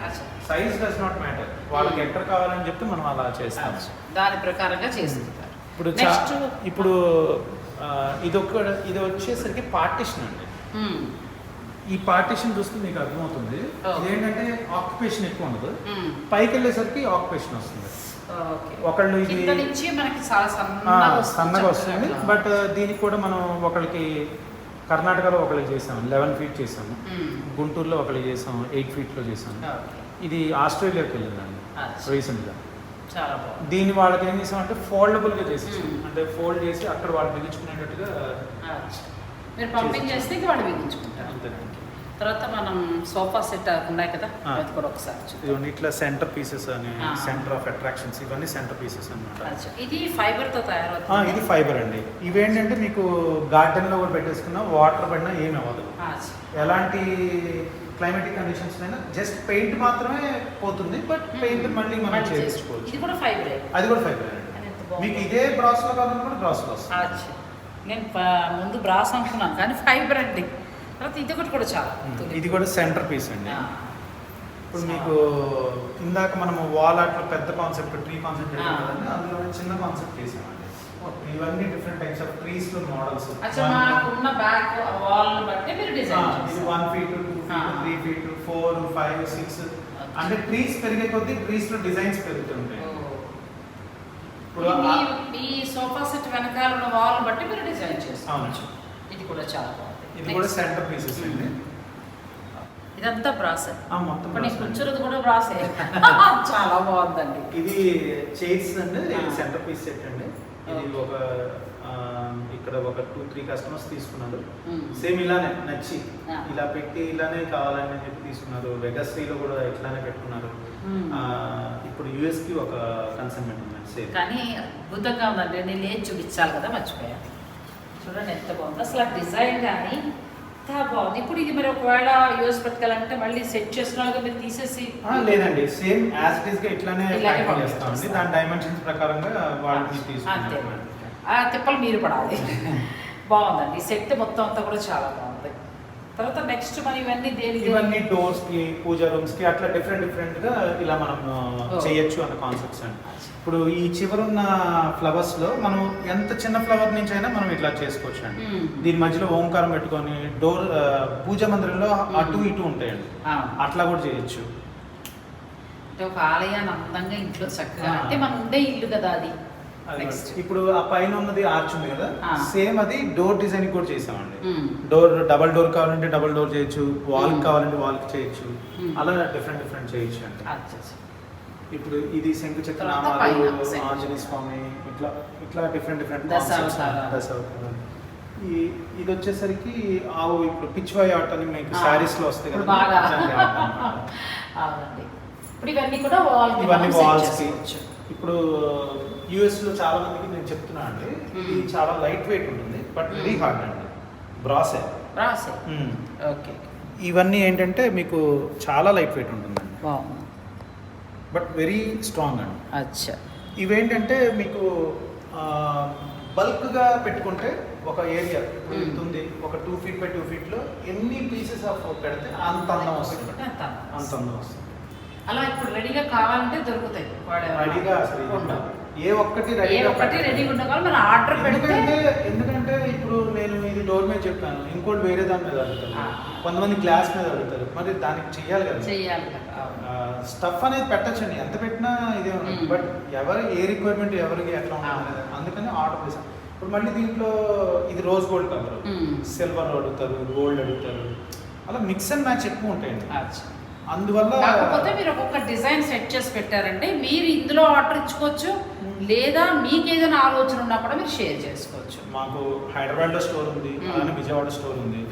సైజ్ డస్ నాట్ మ్యాటర్. వాళ్ళకి ఎక్కడ కావాలని చెప్తే మనం అలా చేస్తాం, దాని ప్రకారంగా చేస్తుంటారు. ఇప్పుడు ఇది వచ్చేసరికి పార్టిషన్ అండి. ఈ పార్టిషన్ చూస్తే మీకు అర్థమవుతుంది. ఇదేంటంటే ఆక్యుపేషన్ ఎక్కువ ఉండదు, పైకి వెళ్ళేసరికి ఆక్యుపేషన్ వస్తుంది. ఒకళ్ళు ఇది సన్నగా వస్తుంది. బట్ దీనికి కూడా మనం ఒకళ్ళకి కర్ణాటకలో ఒకళ్ళకి చేసాము 11 feet చేసాము, గుంటూరులో ఒకళ్ళకి చేసాము 8 feetలో చేసాము. ఇది ఆస్ట్రేలియాకి వెళ్ళిందండి రీసెంట్గా. దీన్ని వాళ్ళకి ఏం చేసామంటే ఫోల్డబుల్గా చేసేసాం, అంటే ఫోల్డ్ చేసి అక్కడ వాళ్ళు బిగించుకునేటట్టుగా మీరు పంపింగ్ చేస్తే వాళ్ళు బిగించుకుంటారు. తర్వాత మనం సోఫా సెట్ ఉన్నాయి కదా, అది కూడా ఒకసారి ఇట్లా సెంటర్ పీసెస్ అని, సెంటర్ ఆఫ్ అట్రాక్షన్స్, ఇవన్నీ సెంటర్ పీసెస్ అన్నమాట. ఇది ఫైబర్ తో తయారవుతుంది. ఇది ఫైబర్ అండి. ఇవేంటంటే మీకు గార్డెన్ లో కూడా పెట్టేసుకున్నా వాటర్ పడినా ఏమి అవ్వదు. ఎలాంటి క్లైమేటిక్ కండిషన్స్ అయినా జస్ట్ పెయింట్ మాత్రమే పోతుంది, బట్ పెయింట్ మళ్ళీ మనం చేసుకోవచ్చు. ఇది కూడా ఫైబర్, అది కూడా ఫైబర్ అండి. మీకు ఇదే బ్రాస్ లో కావాలన్నా కూడా బ్రాస్ లో వస్తుంది. నేను ముందు బ్రాస్ అనుకున్నాను కానీ ఫైబర్ అండి. తర్వాత ఇది ఒకటి కూడా చాలా, ఇది కూడా సెంటర్ పీస్ అండి. ఇప్పుడు మీకు ఇందాక మనము వాల్ ఆర్ట్లో పెద్ద కాన్సెప్ట్ ట్రీ కాన్సెప్ట్ కదండి, అందులో చిన్న కాన్సెప్ట్ చేసామండి. ఇవన్నీ డిఫరెంట్ టైప్స్ ఆఫ్ ట్రీస్ లో మోడల్స్. మాకున్న బ్యాక్ వాల్ బట్టి మీరు డిజైన్ ఇది 1 feet, 2 feet, 3 feet, 4, 5, 6 అంటే ట్రీస్ పెరిగే కొద్దీ ట్రీస్ లో డిజైన్స్ పెరుగుతుంటాయి. ఇప్పుడు ఈ సోఫా సెట్ వెనకాల ఉన్న వాల్ బట్టి మీరు డిజైన్ చేసుకోవచ్చు. ఇది కూడా చాలా బాగుంది. ఇది కూడా సెంటర్ పీసెస్ అండి. ఇదంతా బ్రాస్, మొత్తం కూర్చున్నది కూడా బ్రాస్. చాలా బాగుందండి. ఇది చైర్స్ అండి, సెంటర్ పీస్ సెట్ అండి. ఇది ఒక ఇక్కడ ఒక 2-3 కస్టమర్స్ తీసుకున్నారు. సేమ్ ఇలానే నచ్చి ఇలా పెట్టి ఇలానే కావాలని చెప్పి తీసుకున్నారు. వెగస్ట్రీలో కూడా ఇట్లానే పెట్టుకున్నారు. ఇప్పుడు యుఎస్ కి ఒక కన్సైన్మెంట్ ఉందండి సేమ్. కానీ అద్భుతంగా ఉందండి. నేను ఏం చూపించాలి కదా, మర్చిపోయాను. చూడండి ఎంత బాగుంది అసలు ఆ డిజైన్ కానీ ఎంత బాగుంది. ఇప్పుడు ఇది మీరు ఒకవేళ యూఎస్ పట్టుకెళ్ళాలంటే మళ్ళీ సెట్ చేస్తున్నారుగా మీరు తీసేసి లేదండి, సేమ్ యాజ్ ఇట్ ఈస్ గా ఇట్లానే ప్యాకింగ్ చేస్తామండి. దాని డైమెన్షన్స్ ప్రకారంగా వాళ్ళకి తీసుకుంటాం. ఆ తిప్పలు మీరు పడాలి. బాగుందండి సెట్ మొత్తం అంతా కూడా చాలా బాగుంది. తర్వాత నెక్స్ట్ మనం ఇవన్నీ డోర్స్ కి, పూజా రూమ్స్ కి అట్లా డిఫరెంట్ గా ఇలా మనం చేయొచ్చు అన్న కాన్సెప్ట్స్ అండి. ఇప్పుడు ఈ చివరున్న ఫ్లవర్స్ లో మనం ఎంత చిన్న ఫ్లవర్ నుంచి అయినా మనం ఇట్లా చేసుకోవచ్చు అండి. దీని మధ్యలో ఓంకారం పెట్టుకొని డోర్ పూజా మందిరంలో అటు ఇటు ఉంటాయండి, అట్లా కూడా చేయొచ్చు. ఒక ఆలయాన్ని అందంగా ఇంట్లో చక్కగా, అంటే మనం ఉండే ఇల్లు కదా అది. ఇప్పుడు ఆ పైన ఉన్నది ఆర్చ్ ఉంది కదా, సేమ్ అది డోర్ డిజైన్ కూడా చేసామండి. డోర్ డబల్ డోర్ కావాలంటే డబల్ డోర్ చేయొచ్చు, వాల్ కావాలంటే వాల్ చేయొచ్చు, అలా డిఫరెంట్ చేయొచ్చు అండి. ఇప్పుడు ఇది శంకు చక్ర నామాలు, ఆంజనేయ స్వామి, ఇట్లా డిఫరెంట్ దశావతారం. ఇది వచ్చేసరికి ఆవు ఇప్పుడు పిచ్వాయి ఆట అని మీకు శారీస్ లో వస్తాయి కదా, ఇవన్నీ కూడా వాల్స్ కి. ఇప్పుడు యుఎస్ లో చాలా మందికి నేను చెప్తున్నా అండి, ఇది చాలా లైట్ వెయిట్ ఉంటుంది, బట్ వెరీ హార్డ్ అండి. బ్రాసే. ఓకే. ఇవన్నీ ఏంటంటే మీకు చాలా లైట్ వెయిట్ ఉంటుంది, బట్ వెరీ స్ట్రాంగ్ అండి. అచ్చా. ఇవేంటంటే మీకు బల్క్గా పెట్టుకుంటే ఒక ఏరియా ఉంది, ఒక 2 feet by 2 feet లో ఎన్ని పీసెస్ ఆఫ్ పెడితే అంత అందం వస్తుంది, అంత అందం వస్తుంది. అలా ఇప్పుడు రెడీగా కావాలంటే దొరుకుతాయి. రెడీగా అసలు ఏ ఒక్కటి రెడీగా ఉండగాలి మనం ఆర్డర్ పెడితే. ఎందుకంటే ఇప్పుడు నేను ఇది డోర్ మీద చెప్పాను, ఇంకోటి వేరే దాని మీద అడుగుతారు, కొంతమంది గ్లాస్ మీద అడుగుతారు, మరి దానికి చెయ్యాలి కదా. స్టఫ్ అనేది పెట్టచ్చండి, ఎంత పెట్టినా ఇదే ఉంటుంది, బట్ ఎవరు ఏ రిక్వైర్మెంట్ ఎవరికి ఎట్లా ఉంటుంది, అందుకని ఆర్డర్ చేశాను. ఇప్పుడు మళ్ళీ దీంట్లో ఇది రోజ్ గోల్డ్ కలర్, సిల్వర్ అడుగుతారు, గోల్డ్ అడుగుతారు, అలా మిక్స్ అండ్ మ్యాచ్ ఎక్కువ ఉంటాయండి. అందువల్ల కాకపోతే మీరు ఒక్కొక్క డిజైన్ సెట్ చేసి పెట్టారంటే మీరు ఇందులో ఆర్డర్ ఇచ్చుకోవచ్చు, లేదా మీకు ఏదైనా ఆలోచన ఉన్నా కూడా మీరు షేర్ చేసుకోవచ్చు. మాకు హైదరాబాద్లో స్టోర్ ఉంది, అలానే విజయవాడ స్టోర్ ఉంది,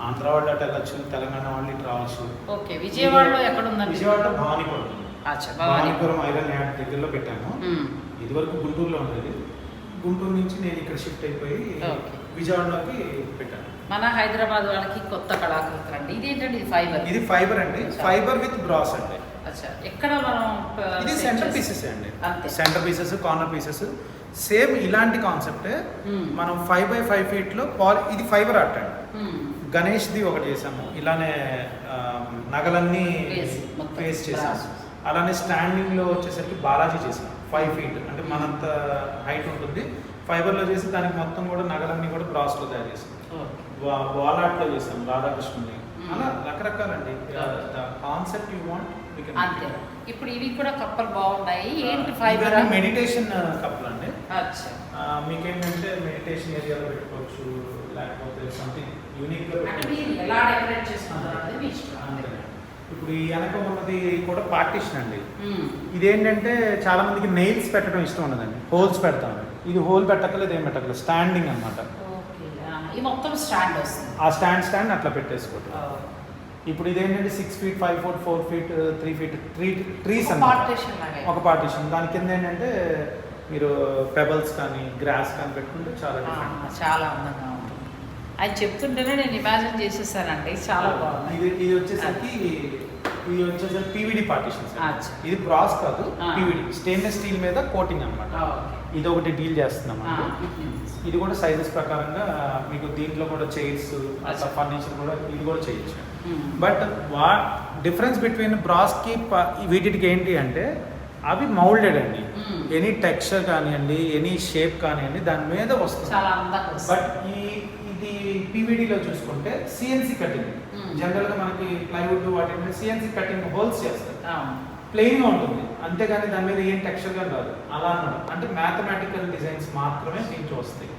ఆంధ్ర వాళ్ళు అటు వెళ్ళచ్చు, తెలంగాణ వాళ్ళు ఇటు రావచ్చు. ఓకే, విజయవాడలో ఎక్కడ ఉందండి? విజయవాడలో భవానీపురం, భవానీపురం ఐరన్ యార్డ్ దగ్గరలో పెట్టాను. ఇది వరకు గుంటూరులో ఉండేది, గుంటూరు నుంచి నేను ఇక్కడ షిఫ్ట్ అయిపోయి విజయవాడలోకి పెట్టాను. మన హైదరాబాద్ వాళ్ళకి కొత్త కళాకృతులు అండి. ఇది ఏంటండి? ఇది ఫైబర్. ఇది ఫైబర్ అండి, ఫైబర్ విత్ బ్రాస్ అండి. ఎక్కడ మనం ఇది సెంటర్ పీసెస్ అండి, centre pieces, corner pieces same ఇలాంటి కాన్సెప్టే. మనం 5x5 feet లో ఇది ఫైబర్ ఆర్ట్ అండి. గణేష్ది ఒకటి చేసాము, ఇలానే నగలన్నీ ఫేస్ చేసాము. అలానే స్టాండింగ్ లో వచ్చేసరికి బాలాజీ చేసాం 5 feet, అంటే మనంత హైట్ ఉంటుంది, ఫైబర్లో చేసి దానికి మొత్తం కూడా నగలన్నీ కూడా బ్రాస్లో తయారు చేసాం. వాల్ ఆర్ట్లో చేసాం రాధాకృష్ణుని, అలా రకరకాలండి. Concept you want. అంతే. ఇప్పుడు ఇవి కూడా కప్పలు బాగున్నాయి. ఏంటి ఫైబర్? మెడిటేషన్ కప్పులు అండి. మీకేంటంటే మెడిటేషన్ ఏరియాలో పెట్టుకోవచ్చు, లేకపోతే సంథింగ్ యూనిక్ గా ఎలా డెకరేట్ చేసుకుంటారు మీ ఇష్టం. ఇప్పుడు ఈ వెనక ఉన్నది కూడా పార్టీషన్ అండి. ఇదేంటంటే చాలా మందికి నెయిల్స్ పెట్టడం ఇష్టం ఉండదండి, హోల్స్ పెడతాం. ఇది హోల్ పెట్టక్కలేదు, ఏం పెట్టక్కలేదు, స్టాండింగ్ అనమాట. మొత్తం స్టాండ్ వస్తుంది, ఆ స్టాండ్ అట్లా పెట్టేసుకోవటం. ఇప్పుడు ఇదేంటంటే 6 feet, 5 foot, 4 feet, 3 feet trees అన్నమాట, ఒక పార్టీషన్. దాని కింద ఏంటంటే మీరు పెబల్స్ కానీ గ్రాస్ కానీ పెట్టుకుంటే చాలా చాలా అందంగా ఉంటుంది. అది చెప్తుంటేనే నేను ఇమాజిన్ చేసేసానండి, చాలా బాగుంది. ఇది వచ్చేసరికి పీవీడీ పార్టీషన్స్. ఇది బ్రాస్ కాదు, పీవీడీ స్టెయిన్లెస్ స్టీల్ మీద కోటింగ్ అనమాట. ఇది ఒకటి డీల్ చేస్తున్నాం. ఇది కూడా సైజెస్ ప్రకారంగా మీకు దీంట్లో కూడా చైర్స్, ఫర్నిచర్ కూడా ఇది కూడా చేయొచ్చు. బట్ డిఫరెన్స్ బిట్వీన్ బ్రాస్కి వీటికి ఏంటి అంటే అవి మౌల్డెడ్ అండి. ఎనీ టెక్స్చర్ కానివ్వండి, ఎనీ షేప్ కానివ్వండి దాని మీద వస్తుంది. బట్ ఇది పీవీడీలో చూసుకుంటే సిఎన్సి కటింగ్. జనరల్గా మనకి ప్లైవుడ్ వాటి మీద సిఎన్సి కటింగ్ హోల్స్ చేస్తారు, ప్లెయిన్గా ఉంటుంది, అంతేగాని దాని మీద ఏం టెక్స్చర్ గా రాదు. అలా అన్నాడు అంటే మ్యాథమెటికల్ డిజైన్స్ మాత్రమే దీంట్లో వస్తాయి.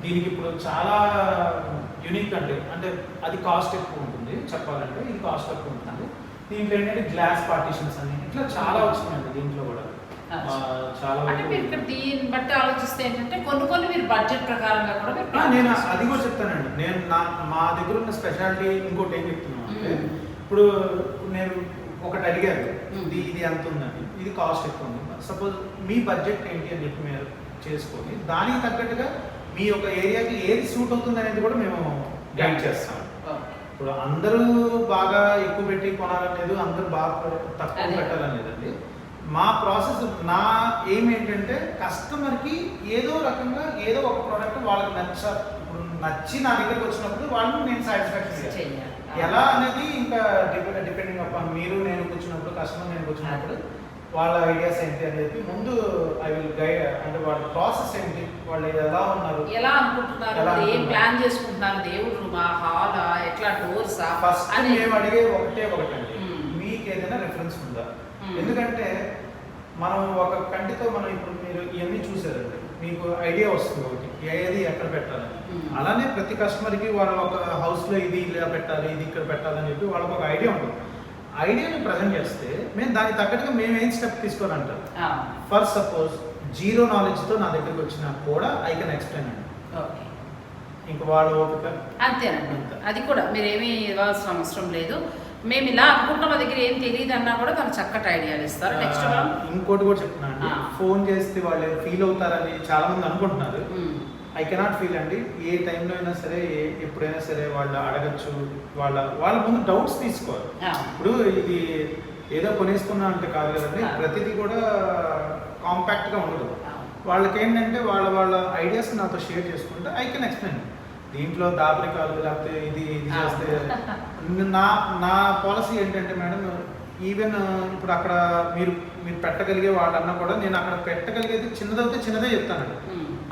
దీనికి ఇప్పుడు చాలా యూనిక్ అంటే అది కాస్ట్ ఎక్కువ ఉంటుంది చెప్పాలంటే, ఇది కాస్ట్ ఎక్కువ ఉంటుంది. దీంట్లో ఏంటంటే గ్లాస్ పార్టీషన్స్ అని ఇట్లా చాలా వచ్చినాయండి. దీంట్లో కూడా చాలా అంటే మీరు ఇక్కడ దీన్ని బట్టి ఆలోచిస్తే ఏంటంటే కొన్ని మీరు బడ్జెట్ ప్రకారంగా కూడా నేను అది కూడా చెప్తానండి. నేను మా దగ్గర ఉన్న స్పెషాలిటీ ఇంకోటి ఏం చెప్తున్నాను అంటే, ఇప్పుడు నేను ఒకటి అడిగారు ఇది ఎంత ఉందని, ఇది కాస్ట్ ఎక్కువ ఉంది. సపోజ్ మీ బడ్జెట్ ఏంటి అని చెప్పి మీరు చేసుకొని దానికి తగ్గట్టుగా మీ యొక్క ఏరియాకి ఏది సూట్ అవుతుంది అనేది కూడా మేము గైడ్ చేస్తాం. ఇప్పుడు అందరూ బాగా ఎక్కువ పెట్టి కొనాలనేది, అందరూ బాగా తక్కువ పెట్టాలనేదండి మా ప్రాసెస్. నా ఎయిమ్ ఏంటంటే కస్టమర్కి ఏదో రకంగా ఏదో ఒక ప్రోడక్ట్ వాళ్ళకి నచ్చి నా దగ్గరికి వచ్చినప్పుడు వాళ్ళని నేను సాటిస్ఫాక్షన్ చేయాలి. ఎలా అనేది ఇంకా డిపెండింగ్ అపాన్ మీరు నేను కూర్చున్నప్పుడు, కస్టమర్ నేను కూర్చున్నప్పుడు వాళ్ళ ఐడియాస్ ఏంటి అని చెప్పి ముందు ఐ విల్ గైడ్. అంటే వాళ్ళ ప్రాసెస్ ఏంటి, వాళ్ళు ఎలా ఉన్నారు, ఎలా అనుకుంటున్నారు, ఏం ప్లాన్ చేసుకుంటున్నారు, దేవుడు రూమా, హాలా, ఎట్లా డోర్సా. ఫస్ట్ మేము అడిగే ఒకటండి, మీకు ఏదైనా రెఫరెన్స్ ఉందా. ఎందుకంటే మనం ఒక కంటితో మనం ఇప్పుడు మీరు ఇవన్నీ చూసారండి, మీకు ఐడియా వస్తుంది ఒకటి ఏది ఎక్కడ పెట్టాలని. అలానే ప్రతి కస్టమర్కి వాళ్ళ ఒక హౌస్లో ఇది ఇలా పెట్టాలి, ఇది ఇక్కడ పెట్టాలని చెప్పి వాళ్ళకి ఒక ఐడియా ఉంటుంది. ఐడియాని ప్రజెంట్ చేస్తే మేము దానికి తగ్గట్టుగా మేము ఏం స్టెప్ తీసుకోవాలంటారు. ఫర్ సపోజ్ జీరో నాలెడ్జ్తో నా దగ్గరికి వచ్చినా కూడా ఐ కెన్ ఎక్స్ప్లెయిన్ అండి. ఇంకా వాళ్ళు అంతేనండి, అది కూడా మీరేమీ ఇవ్వాల్సిన అవసరం లేదు. మేము ఇలా అనుకుంటాం, మా దగ్గర ఏం తెలియదు అన్నా కూడా తను చక్కటి ఐడియాలు ఇస్తారు. నెక్స్ట్ ఇంకోటి కూడా చెప్తున్నాను, ఫోన్ చేస్తే వాళ్ళు ఫీల్ అవుతారని చాలా మంది అనుకుంటున్నారు. ఐ కెనాట్ ఫీల్ అండి. ఏ టైంలో అయినా సరే, ఎప్పుడైనా సరే వాళ్ళు అడగచ్చు. వాళ్ళ ముందు డౌట్స్ తీసుకోవాలి. ఇప్పుడు ఇది ఏదో కొనేసుకున్నా అంటే కాదు కదండి, ప్రతిదీ కూడా కాంపాక్ట్గా ఉండదు. వాళ్ళకి ఏంటంటే వాళ్ళ ఐడియాస్ నాతో షేర్ చేసుకుంటే ఐ కెన్ ఎక్స్ప్లెయిన్. దీంట్లో దాపరికాలు లేకపోతే ఇది చేస్తే నా పాలసీ ఏంటంటే మేడం, ఈవెన్ ఇప్పుడు అక్కడ మీరు పెట్టగలిగే వాళ్ళన్నా కూడా నేను అక్కడ పెట్టగలిగేది చిన్నదైతే చిన్నదే చెప్తానండి.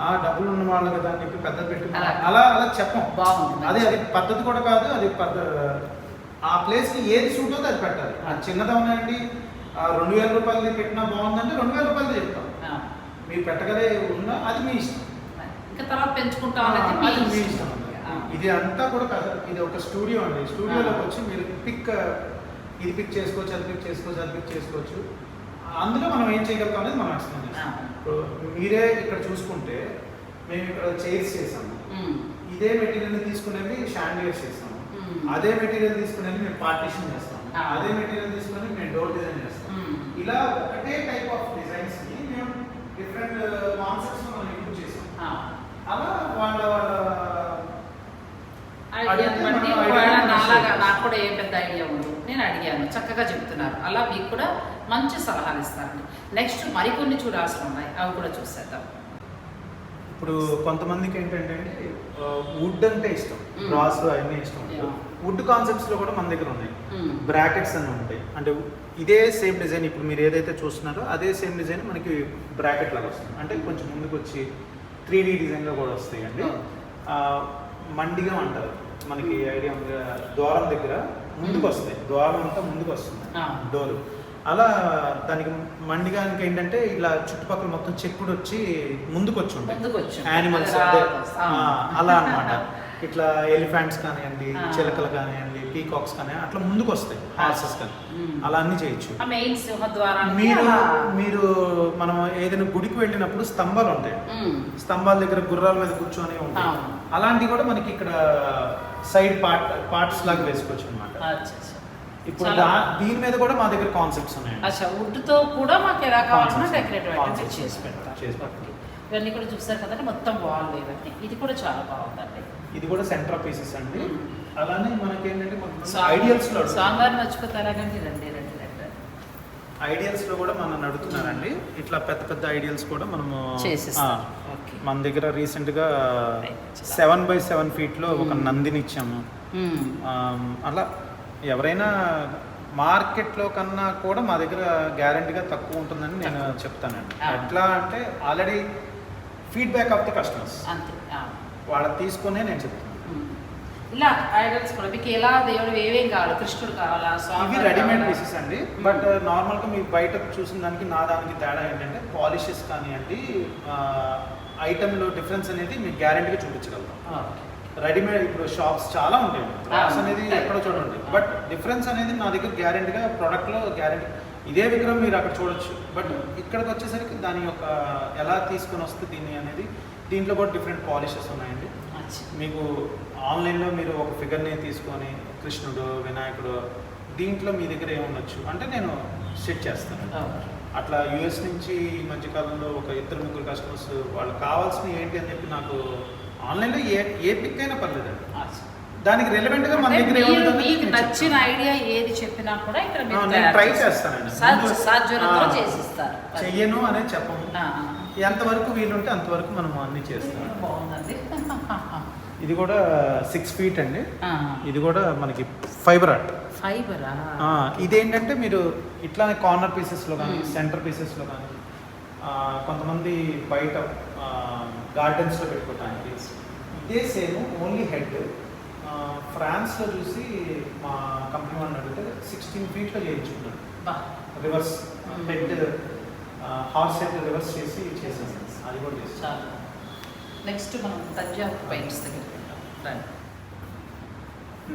ఆ డబ్బులు ఉన్న వాళ్ళు కదా అని చెప్పి పెద్ద పెట్టి అలా చెప్పం. అది పద్ధతి కూడా కాదు. అది ఆ ప్లేస్కి ఏది సూట్ అవుతుంది అది పెట్టాలి. అది చిన్నదా ఉన్నాయండి, 2000 రూపాయలది పెట్టినా బాగుందంటే 2000 రూపాయలది చెప్తాం. మీరు పెట్టగలే ఉన్నా అది మీ ఇష్టం. ఇంకా తర్వాత పెంచుకుంటాం అనేది మీ అది మీ ఇష్టం. ఇష్టం అండి. ఇది అంతా కూడా కాదు, ఇది ఒక స్టూడియో అండి. స్టూడియోలోకి వచ్చి మీరు ఇది పిక్ చేసుకోవచ్చు, అది పిక్ చేసుకోవచ్చు, అది పిక్ చేసుకోవచ్చు. అందులో మనం ఏం చేయగలుగుతాం అనేది మనం ఎక్స్ప్లెయిన్ చేస్తాం. ఇప్పుడు మీరే ఇక్కడ చూసుకుంటే మేము ఇక్కడ చైర్స్ చేసాము. ఇదే మెటీరియల్ తీసుకునేది షాండియర్స్ చేస్తాము. అదే మెటీరియల్ తీసుకునేది మేము పార్టీషన్ చేస్తాం. అదే మెటీరియల్ తీసుకుని మేము డోర్ డిజైన్ చేస్తాం. ఇలా ఒకటే టైప్ ఆఫ్ డిజైన్స్ ని మేము డిఫరెంట్ కాన్సెప్ట్స్ మనం ఇంప్రూవ్ చేసాం. అలా వాళ్ళ నాకు కూడా ఏ పెద్ద ఐడియా ఉంది, నేను అడిగాను, చక్కగా చెప్తున్నారు. అలా మీకు కూడా మంచి సలహాలు ఇస్తారండి. నెక్స్ట్ మరికొన్ని చూడాల్సి ఉన్నాయి, అవి కూడా చూసేద్దాం. ఇప్పుడు కొంతమందికి ఏంటంటే వుడ్ అంటే ఇష్టం, బ్రాస్ అవన్నీ ఇష్టం. వుడ్ కాన్సెప్ట్స్ లో కూడా మన దగ్గర ఉన్నాయి. బ్రాకెట్స్ అని ఉంటాయి, అంటే ఇదే సేమ్ డిజైన్ ఇప్పుడు మీరు ఏదైతే చూస్తున్నారో అదే సేమ్ డిజైన్ మనకి బ్రాకెట్ లాగా వస్తుంది. అంటే కొంచెం ముందుకు వచ్చి 3D డిజైన్ లో కూడా వస్తాయి అండి. మండిగా అంటారు, మనకి ఐడియా ఉంది, ద్వారం దగ్గర ముందుకు వస్తాయి, ద్వారం అంతా ముందుకు వస్తుంది డోర్. అలా దానికి మండిగానికి ఏంటంటే ఇలా చుట్టుపక్కల మొత్తం చెక్కుడు వచ్చి ముందుకు వచ్చి ఉంటాయి యానిమల్స్, అలా అన్నమాట. ఇట్లా ఎలిఫెంట్స్ కానివ్వండి, చిలకలు కానివ్వండి, పీకాక్స్ కానీ అట్లా ముందుకు వస్తాయి, హార్సెస్ కానీ, అలా అన్ని చేయొచ్చు. మీరు మనం ఏదైనా గుడికి వెళ్ళినప్పుడు స్తంభాలు ఉంటాయి, స్తంభాల దగ్గర గుర్రాల మీద కూర్చొని ఉంటాయి. అలాంటివి కూడా మనకి ఇక్కడ సైడ్ పార్ట్స్ లాగా వేసుకోవచ్చు అనమాట. ఇప్పుడు దీని మీద కూడా మా దగ్గర కాన్సెప్ట్స్ ఉన్నాయి. వుడ్ తో కూడా మాకు ఎలా కావాలన్నా డెకరేటివ్ ఐటమ్స్ చేసి పెడతాం. ఇవన్నీ కూడా చూస్తారు కదండి, మొత్తం వాల్ ఇవన్నీ. ఇది కూడా చాలా బాగుందండి. ఇది కూడా సెంటర్ పీసెస్ అండి. అలానే మనకి ఏంటంటే ఐడియల్స్ లో సాంబార్ మర్చిపోతే ఎలాగండి, రండి రండి రండి. ఐడియల్స్ లో కూడా మనం నడుతున్నారండి. ఇట్లా పెద్ద పెద్ద ఐడియల్స్ కూడా మనము మన దగ్గర రీసెంట్ గా 7x7 feet లో ఒక నందిని ఇచ్చాము. అలా ఎవరైనా మార్కెట్లో కన్నా కూడా మా దగ్గర గ్యారెంటీగా తక్కువ ఉంటుందని నేను చెప్తానండి. ఎట్లా అంటే already feedback of the customers, వాళ్ళకి తీసుకునే నేను చెప్తాను. ఇలా ఐడల్స్ కూడా మీకు ఎలా దేవుడు ఏమేం కావాలి, కృష్ణుడు కావాలా, ఇవి రెడీమేడ్ పీసెస్ అండి. బట్ నార్మల్గా మీరు బయట చూసిన దానికి నా దానికి తేడా ఏంటంటే పాలిషెస్ కానివ్వండి, ఐటెంలో డిఫరెన్స్ అనేది మీకు గ్యారెంటీగా చూపించగలుగుతాం. రెడీమేడ్ ఇప్పుడు షాప్స్ చాలా ఉంటాయి, బ్రాస్ అనేది ఎక్కడో చూడండి, బట్ డిఫరెన్స్ అనేది నా దగ్గర గ్యారెంటీగా ప్రోడక్ట్లో గ్యారెంటీ. ఇదే విగ్రహం మీరు అక్కడ చూడొచ్చు, బట్ ఇక్కడికి వచ్చేసరికి దాని యొక్క ఎలా తీసుకొని వస్తుంది దీన్ని అనేది, దీంట్లో కూడా డిఫరెంట్ పాలిషెస్ ఉన్నాయండి. మీకు ఆన్లైన్లో మీరు ఒక ఫిగర్ని తీసుకొని కృష్ణుడు, వినాయకుడు, దీంట్లో మీ దగ్గర ఏముండొచ్చు అంటే నేను సెట్ చేస్తాను. అట్లా యూఎస్ నుంచి ఈ మధ్యకాలంలో ఒక 2-3 కస్టమర్స్ వాళ్ళకి కావాల్సినవి ఏంటి అని చెప్పి నాకు ఆన్లైన్లో ఏ పిక్ అయినా పర్లేదండి, దానికి రిలవెంట్ గా మన దగ్గర మీకు నచ్చిన ఐడియా ఏది చెప్పినా కూడా ఇక్కడ నేను ట్రై చేస్తానండి. సాధ్యతలో చేసిస్తారు, చెయ్యను అనేది చెప్పము, ఎంతవరకు వీలుంటే అంతవరకు మనం అన్ని చేస్తాం. బాగుందండి. ఇది కూడా 6 feet అండి. ఇది కూడా మనకి ఫైబర్ ఆర్ట్. ఫైబరా? ఇదేంటంటే మీరు ఇట్లానే కార్నర్ పీసెస్లో కానీ సెంటర్ పీసెస్లో కానీ కొంతమంది బయట గార్డెన్స్లో పెట్టుకోవటానికి ఇదే సేమ్ ఓన్లీ హెడ్. ఫ్రాన్స్లో చూసి మా కంపెనీ వాళ్ళని అడిగితే 16 feet చేయించుకున్నాడు. Reverse head, horse head reverse చేసి చేసేసాను, అది కూడా చేస్తాను. నెక్స్ట్ మనం తంజావూర్ పెయింట్స్ దగ్గర.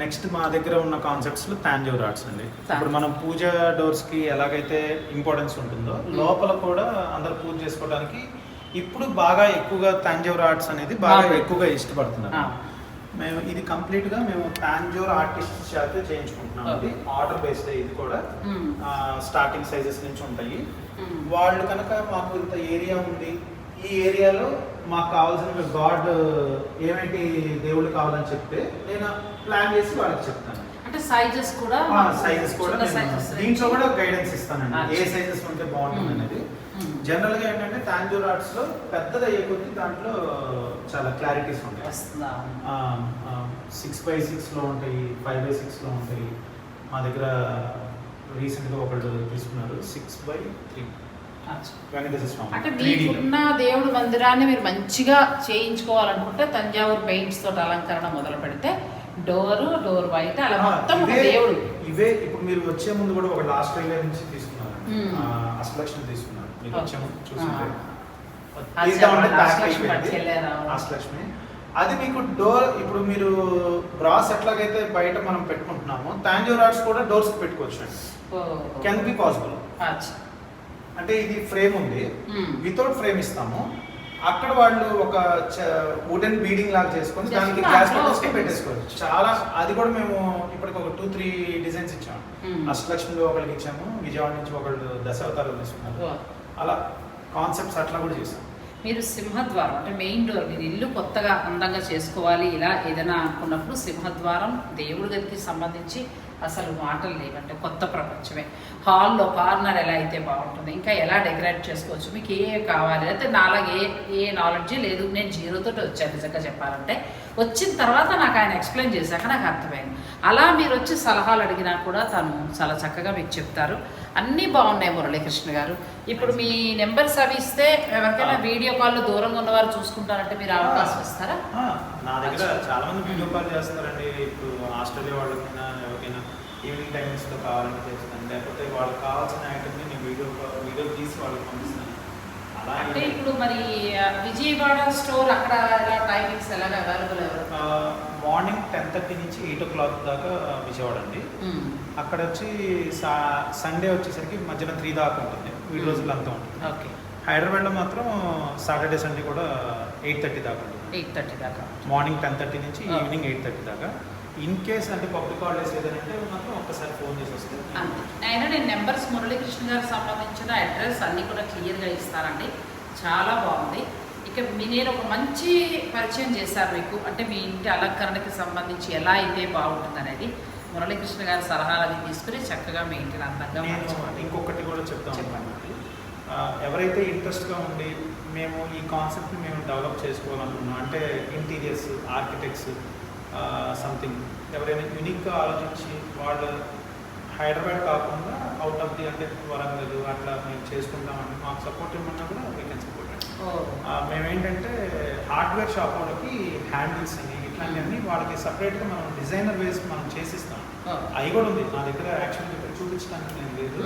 నెక్స్ట్ మా దగ్గర ఉన్న కాన్సెప్ట్స్లో తాంజావూర్ ఆర్ట్స్ అండి. ఇప్పుడు మనం పూజ డోర్స్కి ఎలాగైతే ఇంపార్టెన్స్ ఉంటుందో లోపల కూడా అందరు పూజ చేసుకోవడానికి ఇప్పుడు బాగా ఎక్కువగా తాంజావూర్ ఆర్ట్స్ అనేది బాగా ఎక్కువగా ఇష్టపడుతున్నారు. మేము ఇది కంప్లీట్గా మేము తాంజావూర్ ఆర్టిస్ట్ చేత చేయించుకుంటున్నాం. అది ఆర్డర్ బేస్డ్. ఇది కూడా స్టార్టింగ్ సైజెస్ నుంచి ఉంటాయి. వాళ్ళు కనుక మాకు ఇంత ఏరియా ఉంది, ఈ ఏరియాలో మాకు కావాల్సిన గాడ్ ఏమేంటి దేవుళ్ళు కావాలని చెప్తే నేను ప్లాన్ చేసి వాళ్ళకి చెప్తాను. అంటే సైజెస్ కూడా దీంట్లో కూడా గైడెన్స్ ఇస్తానండి, ఏ సైజెస్ ఉంటే బాగుంటుంది అనేది. జనరల్గా ఏంటంటే తాంజావూర్ ఆర్ట్స్లో పెద్దది అయ్యే కొద్దీ దాంట్లో చాలా క్లారిటీస్ ఉంటాయి. 6x6లో ఉంటాయి, 5x6లో ఉంటాయి. మా దగ్గర రీసెంట్గా ఒకళ్ళు తీసుకున్నారు 6x3 వెంకటేశ్వర స్వామి. అంటే మీకున్న దేవుడు మందిరాన్ని మీరు మంచిగా చేయించుకోవాలనుకుంటే తంజావూర్ పెయింట్స్ తోటి అలంకరణ మొదలు పెడితే డోర్ బయట అలా మొత్తం దేవుడు. ఇవే ఇప్పుడు మీరు వచ్చే ముందు కూడా ఒక ఆస్ట్రేలియా నుంచి తీసుకున్నారు, అష్టలక్ష్మి తీసుకున్నారు. మీరు వచ్చే ముందు చూసుకుంటే తీద్దామంటే ప్యాక్ అష్టలక్ష్మి అయిపోయింది. పట్టుకెళ్ళారా? అష్టలక్ష్మి అది మీకు డోర్, ఇప్పుడు మీరు బ్రాస్ ఎట్లాగైతే బయట మనం పెట్టుకుంటున్నామో తాంజో రాడ్స్ కూడా డోర్స్ పెట్టుకోవచ్చు అండి. Can be possible. అంటే ఇది ఫ్రేమ్ ఉంది, వితౌట్ ఫ్రేమ్ ఇస్తాము. అక్కడ వాళ్ళు ఒక వుడెన్ బీడింగ్ లాగా చేసుకొని దానికి గ్లాస్ పెట్టేసుకోవచ్చు. చాలా అది కూడా మేము ఇప్పటికి ఒక 2-3 డిజైన్స్ ఇచ్చాము. అష్టలక్ష్మిలో ఒకరికి ఇచ్చాము, విజయవాడ నుంచి ఒకళ్ళు దశావతారాలు తీసుకున్నారు. అలా కాన్సెప్ట్స్ అట్లా కూడా చేసాం. మీరు సింహద్వారం అంటే మెయిన్ డోర్, మీరు ఇల్లు కొత్తగా అందంగా చేసుకోవాలి ఇలా ఏదైనా అనుకున్నప్పుడు సింహద్వారం దేవుడి గదికి సంబంధించి అసలు మాటలు లేవంటే కొత్త ప్రపంచమే. హాల్లో కార్నర్ ఎలా అయితే బాగుంటుంది, ఇంకా ఎలా డెకరేట్ చేసుకోవచ్చు, మీకు ఏ కావాలి అయితే నాలాగే ఏ నాలెడ్జీ లేదు. నేను జీరోతో వచ్చాను నిజంగా చెప్పాలంటే. వచ్చిన తర్వాత నాకు ఆయన ఎక్స్ప్లెయిన్ చేశాక నాకు అర్థమైంది. అలా మీరు వచ్చి సలహాలు అడిగినా కూడా తను చాలా చక్కగా మీకు చెప్తారు. అన్నీ బాగున్నాయి మురళీకృష్ణ గారు. ఇప్పుడు మీ నెంబర్స్ అవి ఇస్తే ఎవరికైనా వీడియో కాల్ దూరంగా ఉన్నవారు చూసుకుంటారంటే మీరు అవకాశం ఇస్తారా? నా దగ్గర చాలా మంది వీడియో కాల్ చేస్తారండి. ఇప్పుడు ఆస్ట్రేలియా వాళ్ళకైనా ఎవరికైనా ఈవినింగ్ టైమ్స్లో కావాలని చేస్తాను, లేకపోతే వాళ్ళకి కావాల్సిన ఐటమ్ని నేను వీడియో తీసి వాళ్ళకి పంపిస్తాను. అలా అంటే ఇప్పుడు మరి విజయవాడ స్టోర్ అక్కడ ఎలా టైమింగ్స్ ఎలాగ అవైలబుల్? మార్నింగ్ 10:30 నుంచి 8 o'clock దాకా విజయవాడ అండి. అక్కడ వచ్చి సండే వచ్చేసరికి మధ్యాహ్నం 3 దాకా ఉంటుంది, వీడి రోజులు అంతా ఉంటుంది. ఓకే. హైదరాబాద్లో మాత్రం సాటర్డే సండే కూడా 8:30 దాకా ఉంటుంది. 8:30 దాకా మార్నింగ్ 10:30 నుంచి ఈవినింగ్ 8:30 దాకా. ఇన్ కేస్ అంటే పబ్లిక్ హాలిడేస్ ఏదంటే మాత్రం ఒక్కసారి ఫోన్ చేసి వస్తే అయినా నేను నెంబర్స్ మురళీకృష్ణ గారికి సంబంధించిన అడ్రస్ అన్నీ కూడా క్లియర్గా ఇస్తానండి. చాలా బాగుంది. ఇక నేను ఒక మంచి పరిచయం చేశారు మీకు, అంటే మీ ఇంటి అలంకరణకి సంబంధించి ఎలా అయితే బాగుంటుంది అనేది మురళీకృష్ణ గారి సలహాలు అవి తీసుకుని చక్కగా మీ ఇంటిని అందంగా మార్చుకోండి. ఇంకొకటి కూడా చెప్తాను. ఎవరైతే ఇంట్రెస్ట్గా ఉండి మేము ఈ కాన్సెప్ట్ని మేము డెవలప్ చేసుకోవాలనుకున్నాం అంటే ఇంటీరియర్స్ ఆర్కిటెక్ట్స్ సంథింగ్ ఎవరైనా యూనిక్గా ఆలోచించి వాళ్ళు హైదరాబాద్ కాకుండా అవుట్ ఆఫ్ ది అంటే వరంగల్ అట్లా మేము చేసుకుంటామని మాకు సపోర్ట్ ఇవ్వమన్నా కూడా వీ కెన్ సపోర్ట్. మేమేంటంటే హార్డ్వేర్ షాప్ వాళ్ళకి హ్యాండిల్స్ అని ఇట్లాంటివన్నీ వాళ్ళకి సపరేట్గా మనం డిజైనర్ వేసి మనం చేసిస్తాం. అవి కూడా ఉంది నా దగ్గర. యాక్చువల్లీ ఇక్కడ చూపించడానికి నేను లేదు.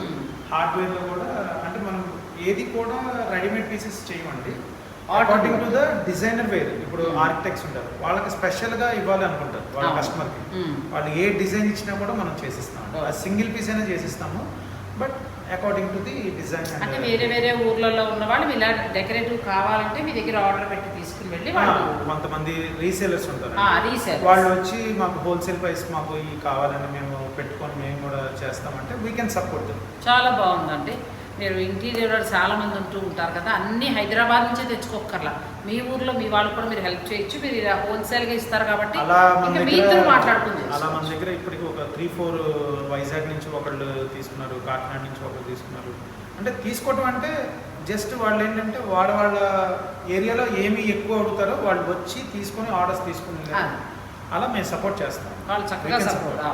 హార్డ్వేర్లో కూడా అంటే మనం ఏది కూడా రెడీమేడ్ పీసెస్ చేయమండి. According to the designer wear. ఇప్పుడు ఆర్కిటెక్ట్స్ ఉంటారు, వాళ్ళకి స్పెషల్గా ఇవ్వాలి అనుకుంటారు వాళ్ళ కస్టమర్కి. వాళ్ళు ఏ డిజైన్ ఇచ్చినా కూడా మనం చేసిస్తాం. సింగిల్ పీస్ అయినా చేసిస్తాము, but according to the design. అంటే వేరే వేరే ఊర్లలో ఉన్న వాళ్ళు ఇలా డెకరేటివ్ కావాలంటే మీ దగ్గర ఆర్డర్ పెట్టి తీసుకుని వెళ్ళి వాళ్ళు కొంతమంది రీసేలర్స్ ఉంటారు, వాళ్ళు వచ్చి మాకు హోల్సేల్ ప్రైస్ మాకు ఈ కావాలని మేము పెట్టుకొని మేము కూడా చేస్తామంటే వీ కెన్ సపోర్ట్. చాలా బాగుందండి. మీరు ఇంటీరియర్ చాలా మంది ఉంటూ ఉంటారు కదా, అన్ని హైదరాబాద్ నుంచే తెచ్చుకోకర్లా, మీ ఊర్లో మీ వాళ్ళు కూడా మీరు హెల్ప్ చేయొచ్చు. మీరు హోల్సేల్గా ఇస్తారు కాబట్టి మీతో మాట్లాడుకుంది. అలా మన దగ్గర ఇప్పటికి ఒక 3-4 వైజాగ్ నుంచి ఒకళ్ళు తీసుకున్నారు, కాకినాడ నుంచి ఒకళ్ళు తీసుకున్నారు. అంటే తీసుకోవటం అంటే జస్ట్ వాళ్ళు ఏంటంటే వాళ్ళ ఏరియాలో ఏమి ఎక్కువ అడుగుతారో వాళ్ళు వచ్చి తీసుకొని ఆర్డర్స్ తీసుకుని అలా మేము సపోర్ట్ చేస్తాం. వాళ్ళు చక్కగా సపోర్ట్,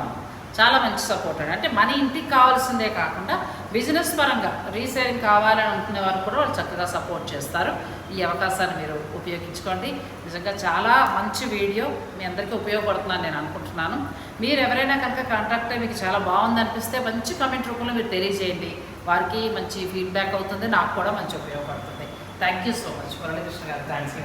చాలా మంచి సపోర్ట్ అండి. అంటే మన ఇంటికి కావాల్సిందే కాకుండా బిజినెస్ పరంగా రీసేలింగ్ కావాలని అనుకునే వారు కూడా వాళ్ళు చక్కగా సపోర్ట్ చేస్తారు. ఈ అవకాశాన్ని మీరు ఉపయోగించుకోండి. నిజంగా చాలా మంచి వీడియో, మీ అందరికీ ఉపయోగపడుతుందని నేను అనుకుంటున్నాను. మీరు ఎవరైనా కనుక కాంటాక్ట్ మీకు చాలా బాగుంది అనిపిస్తే మంచి కామెంట్ రూపంలో మీరు తెలియజేయండి. వారికి మంచి ఫీడ్బ్యాక్ అవుతుంది, నాకు కూడా మంచి ఉపయోగపడుతుంది. Thank you so much Muralikrishna గారు. థ్యాంక్స్.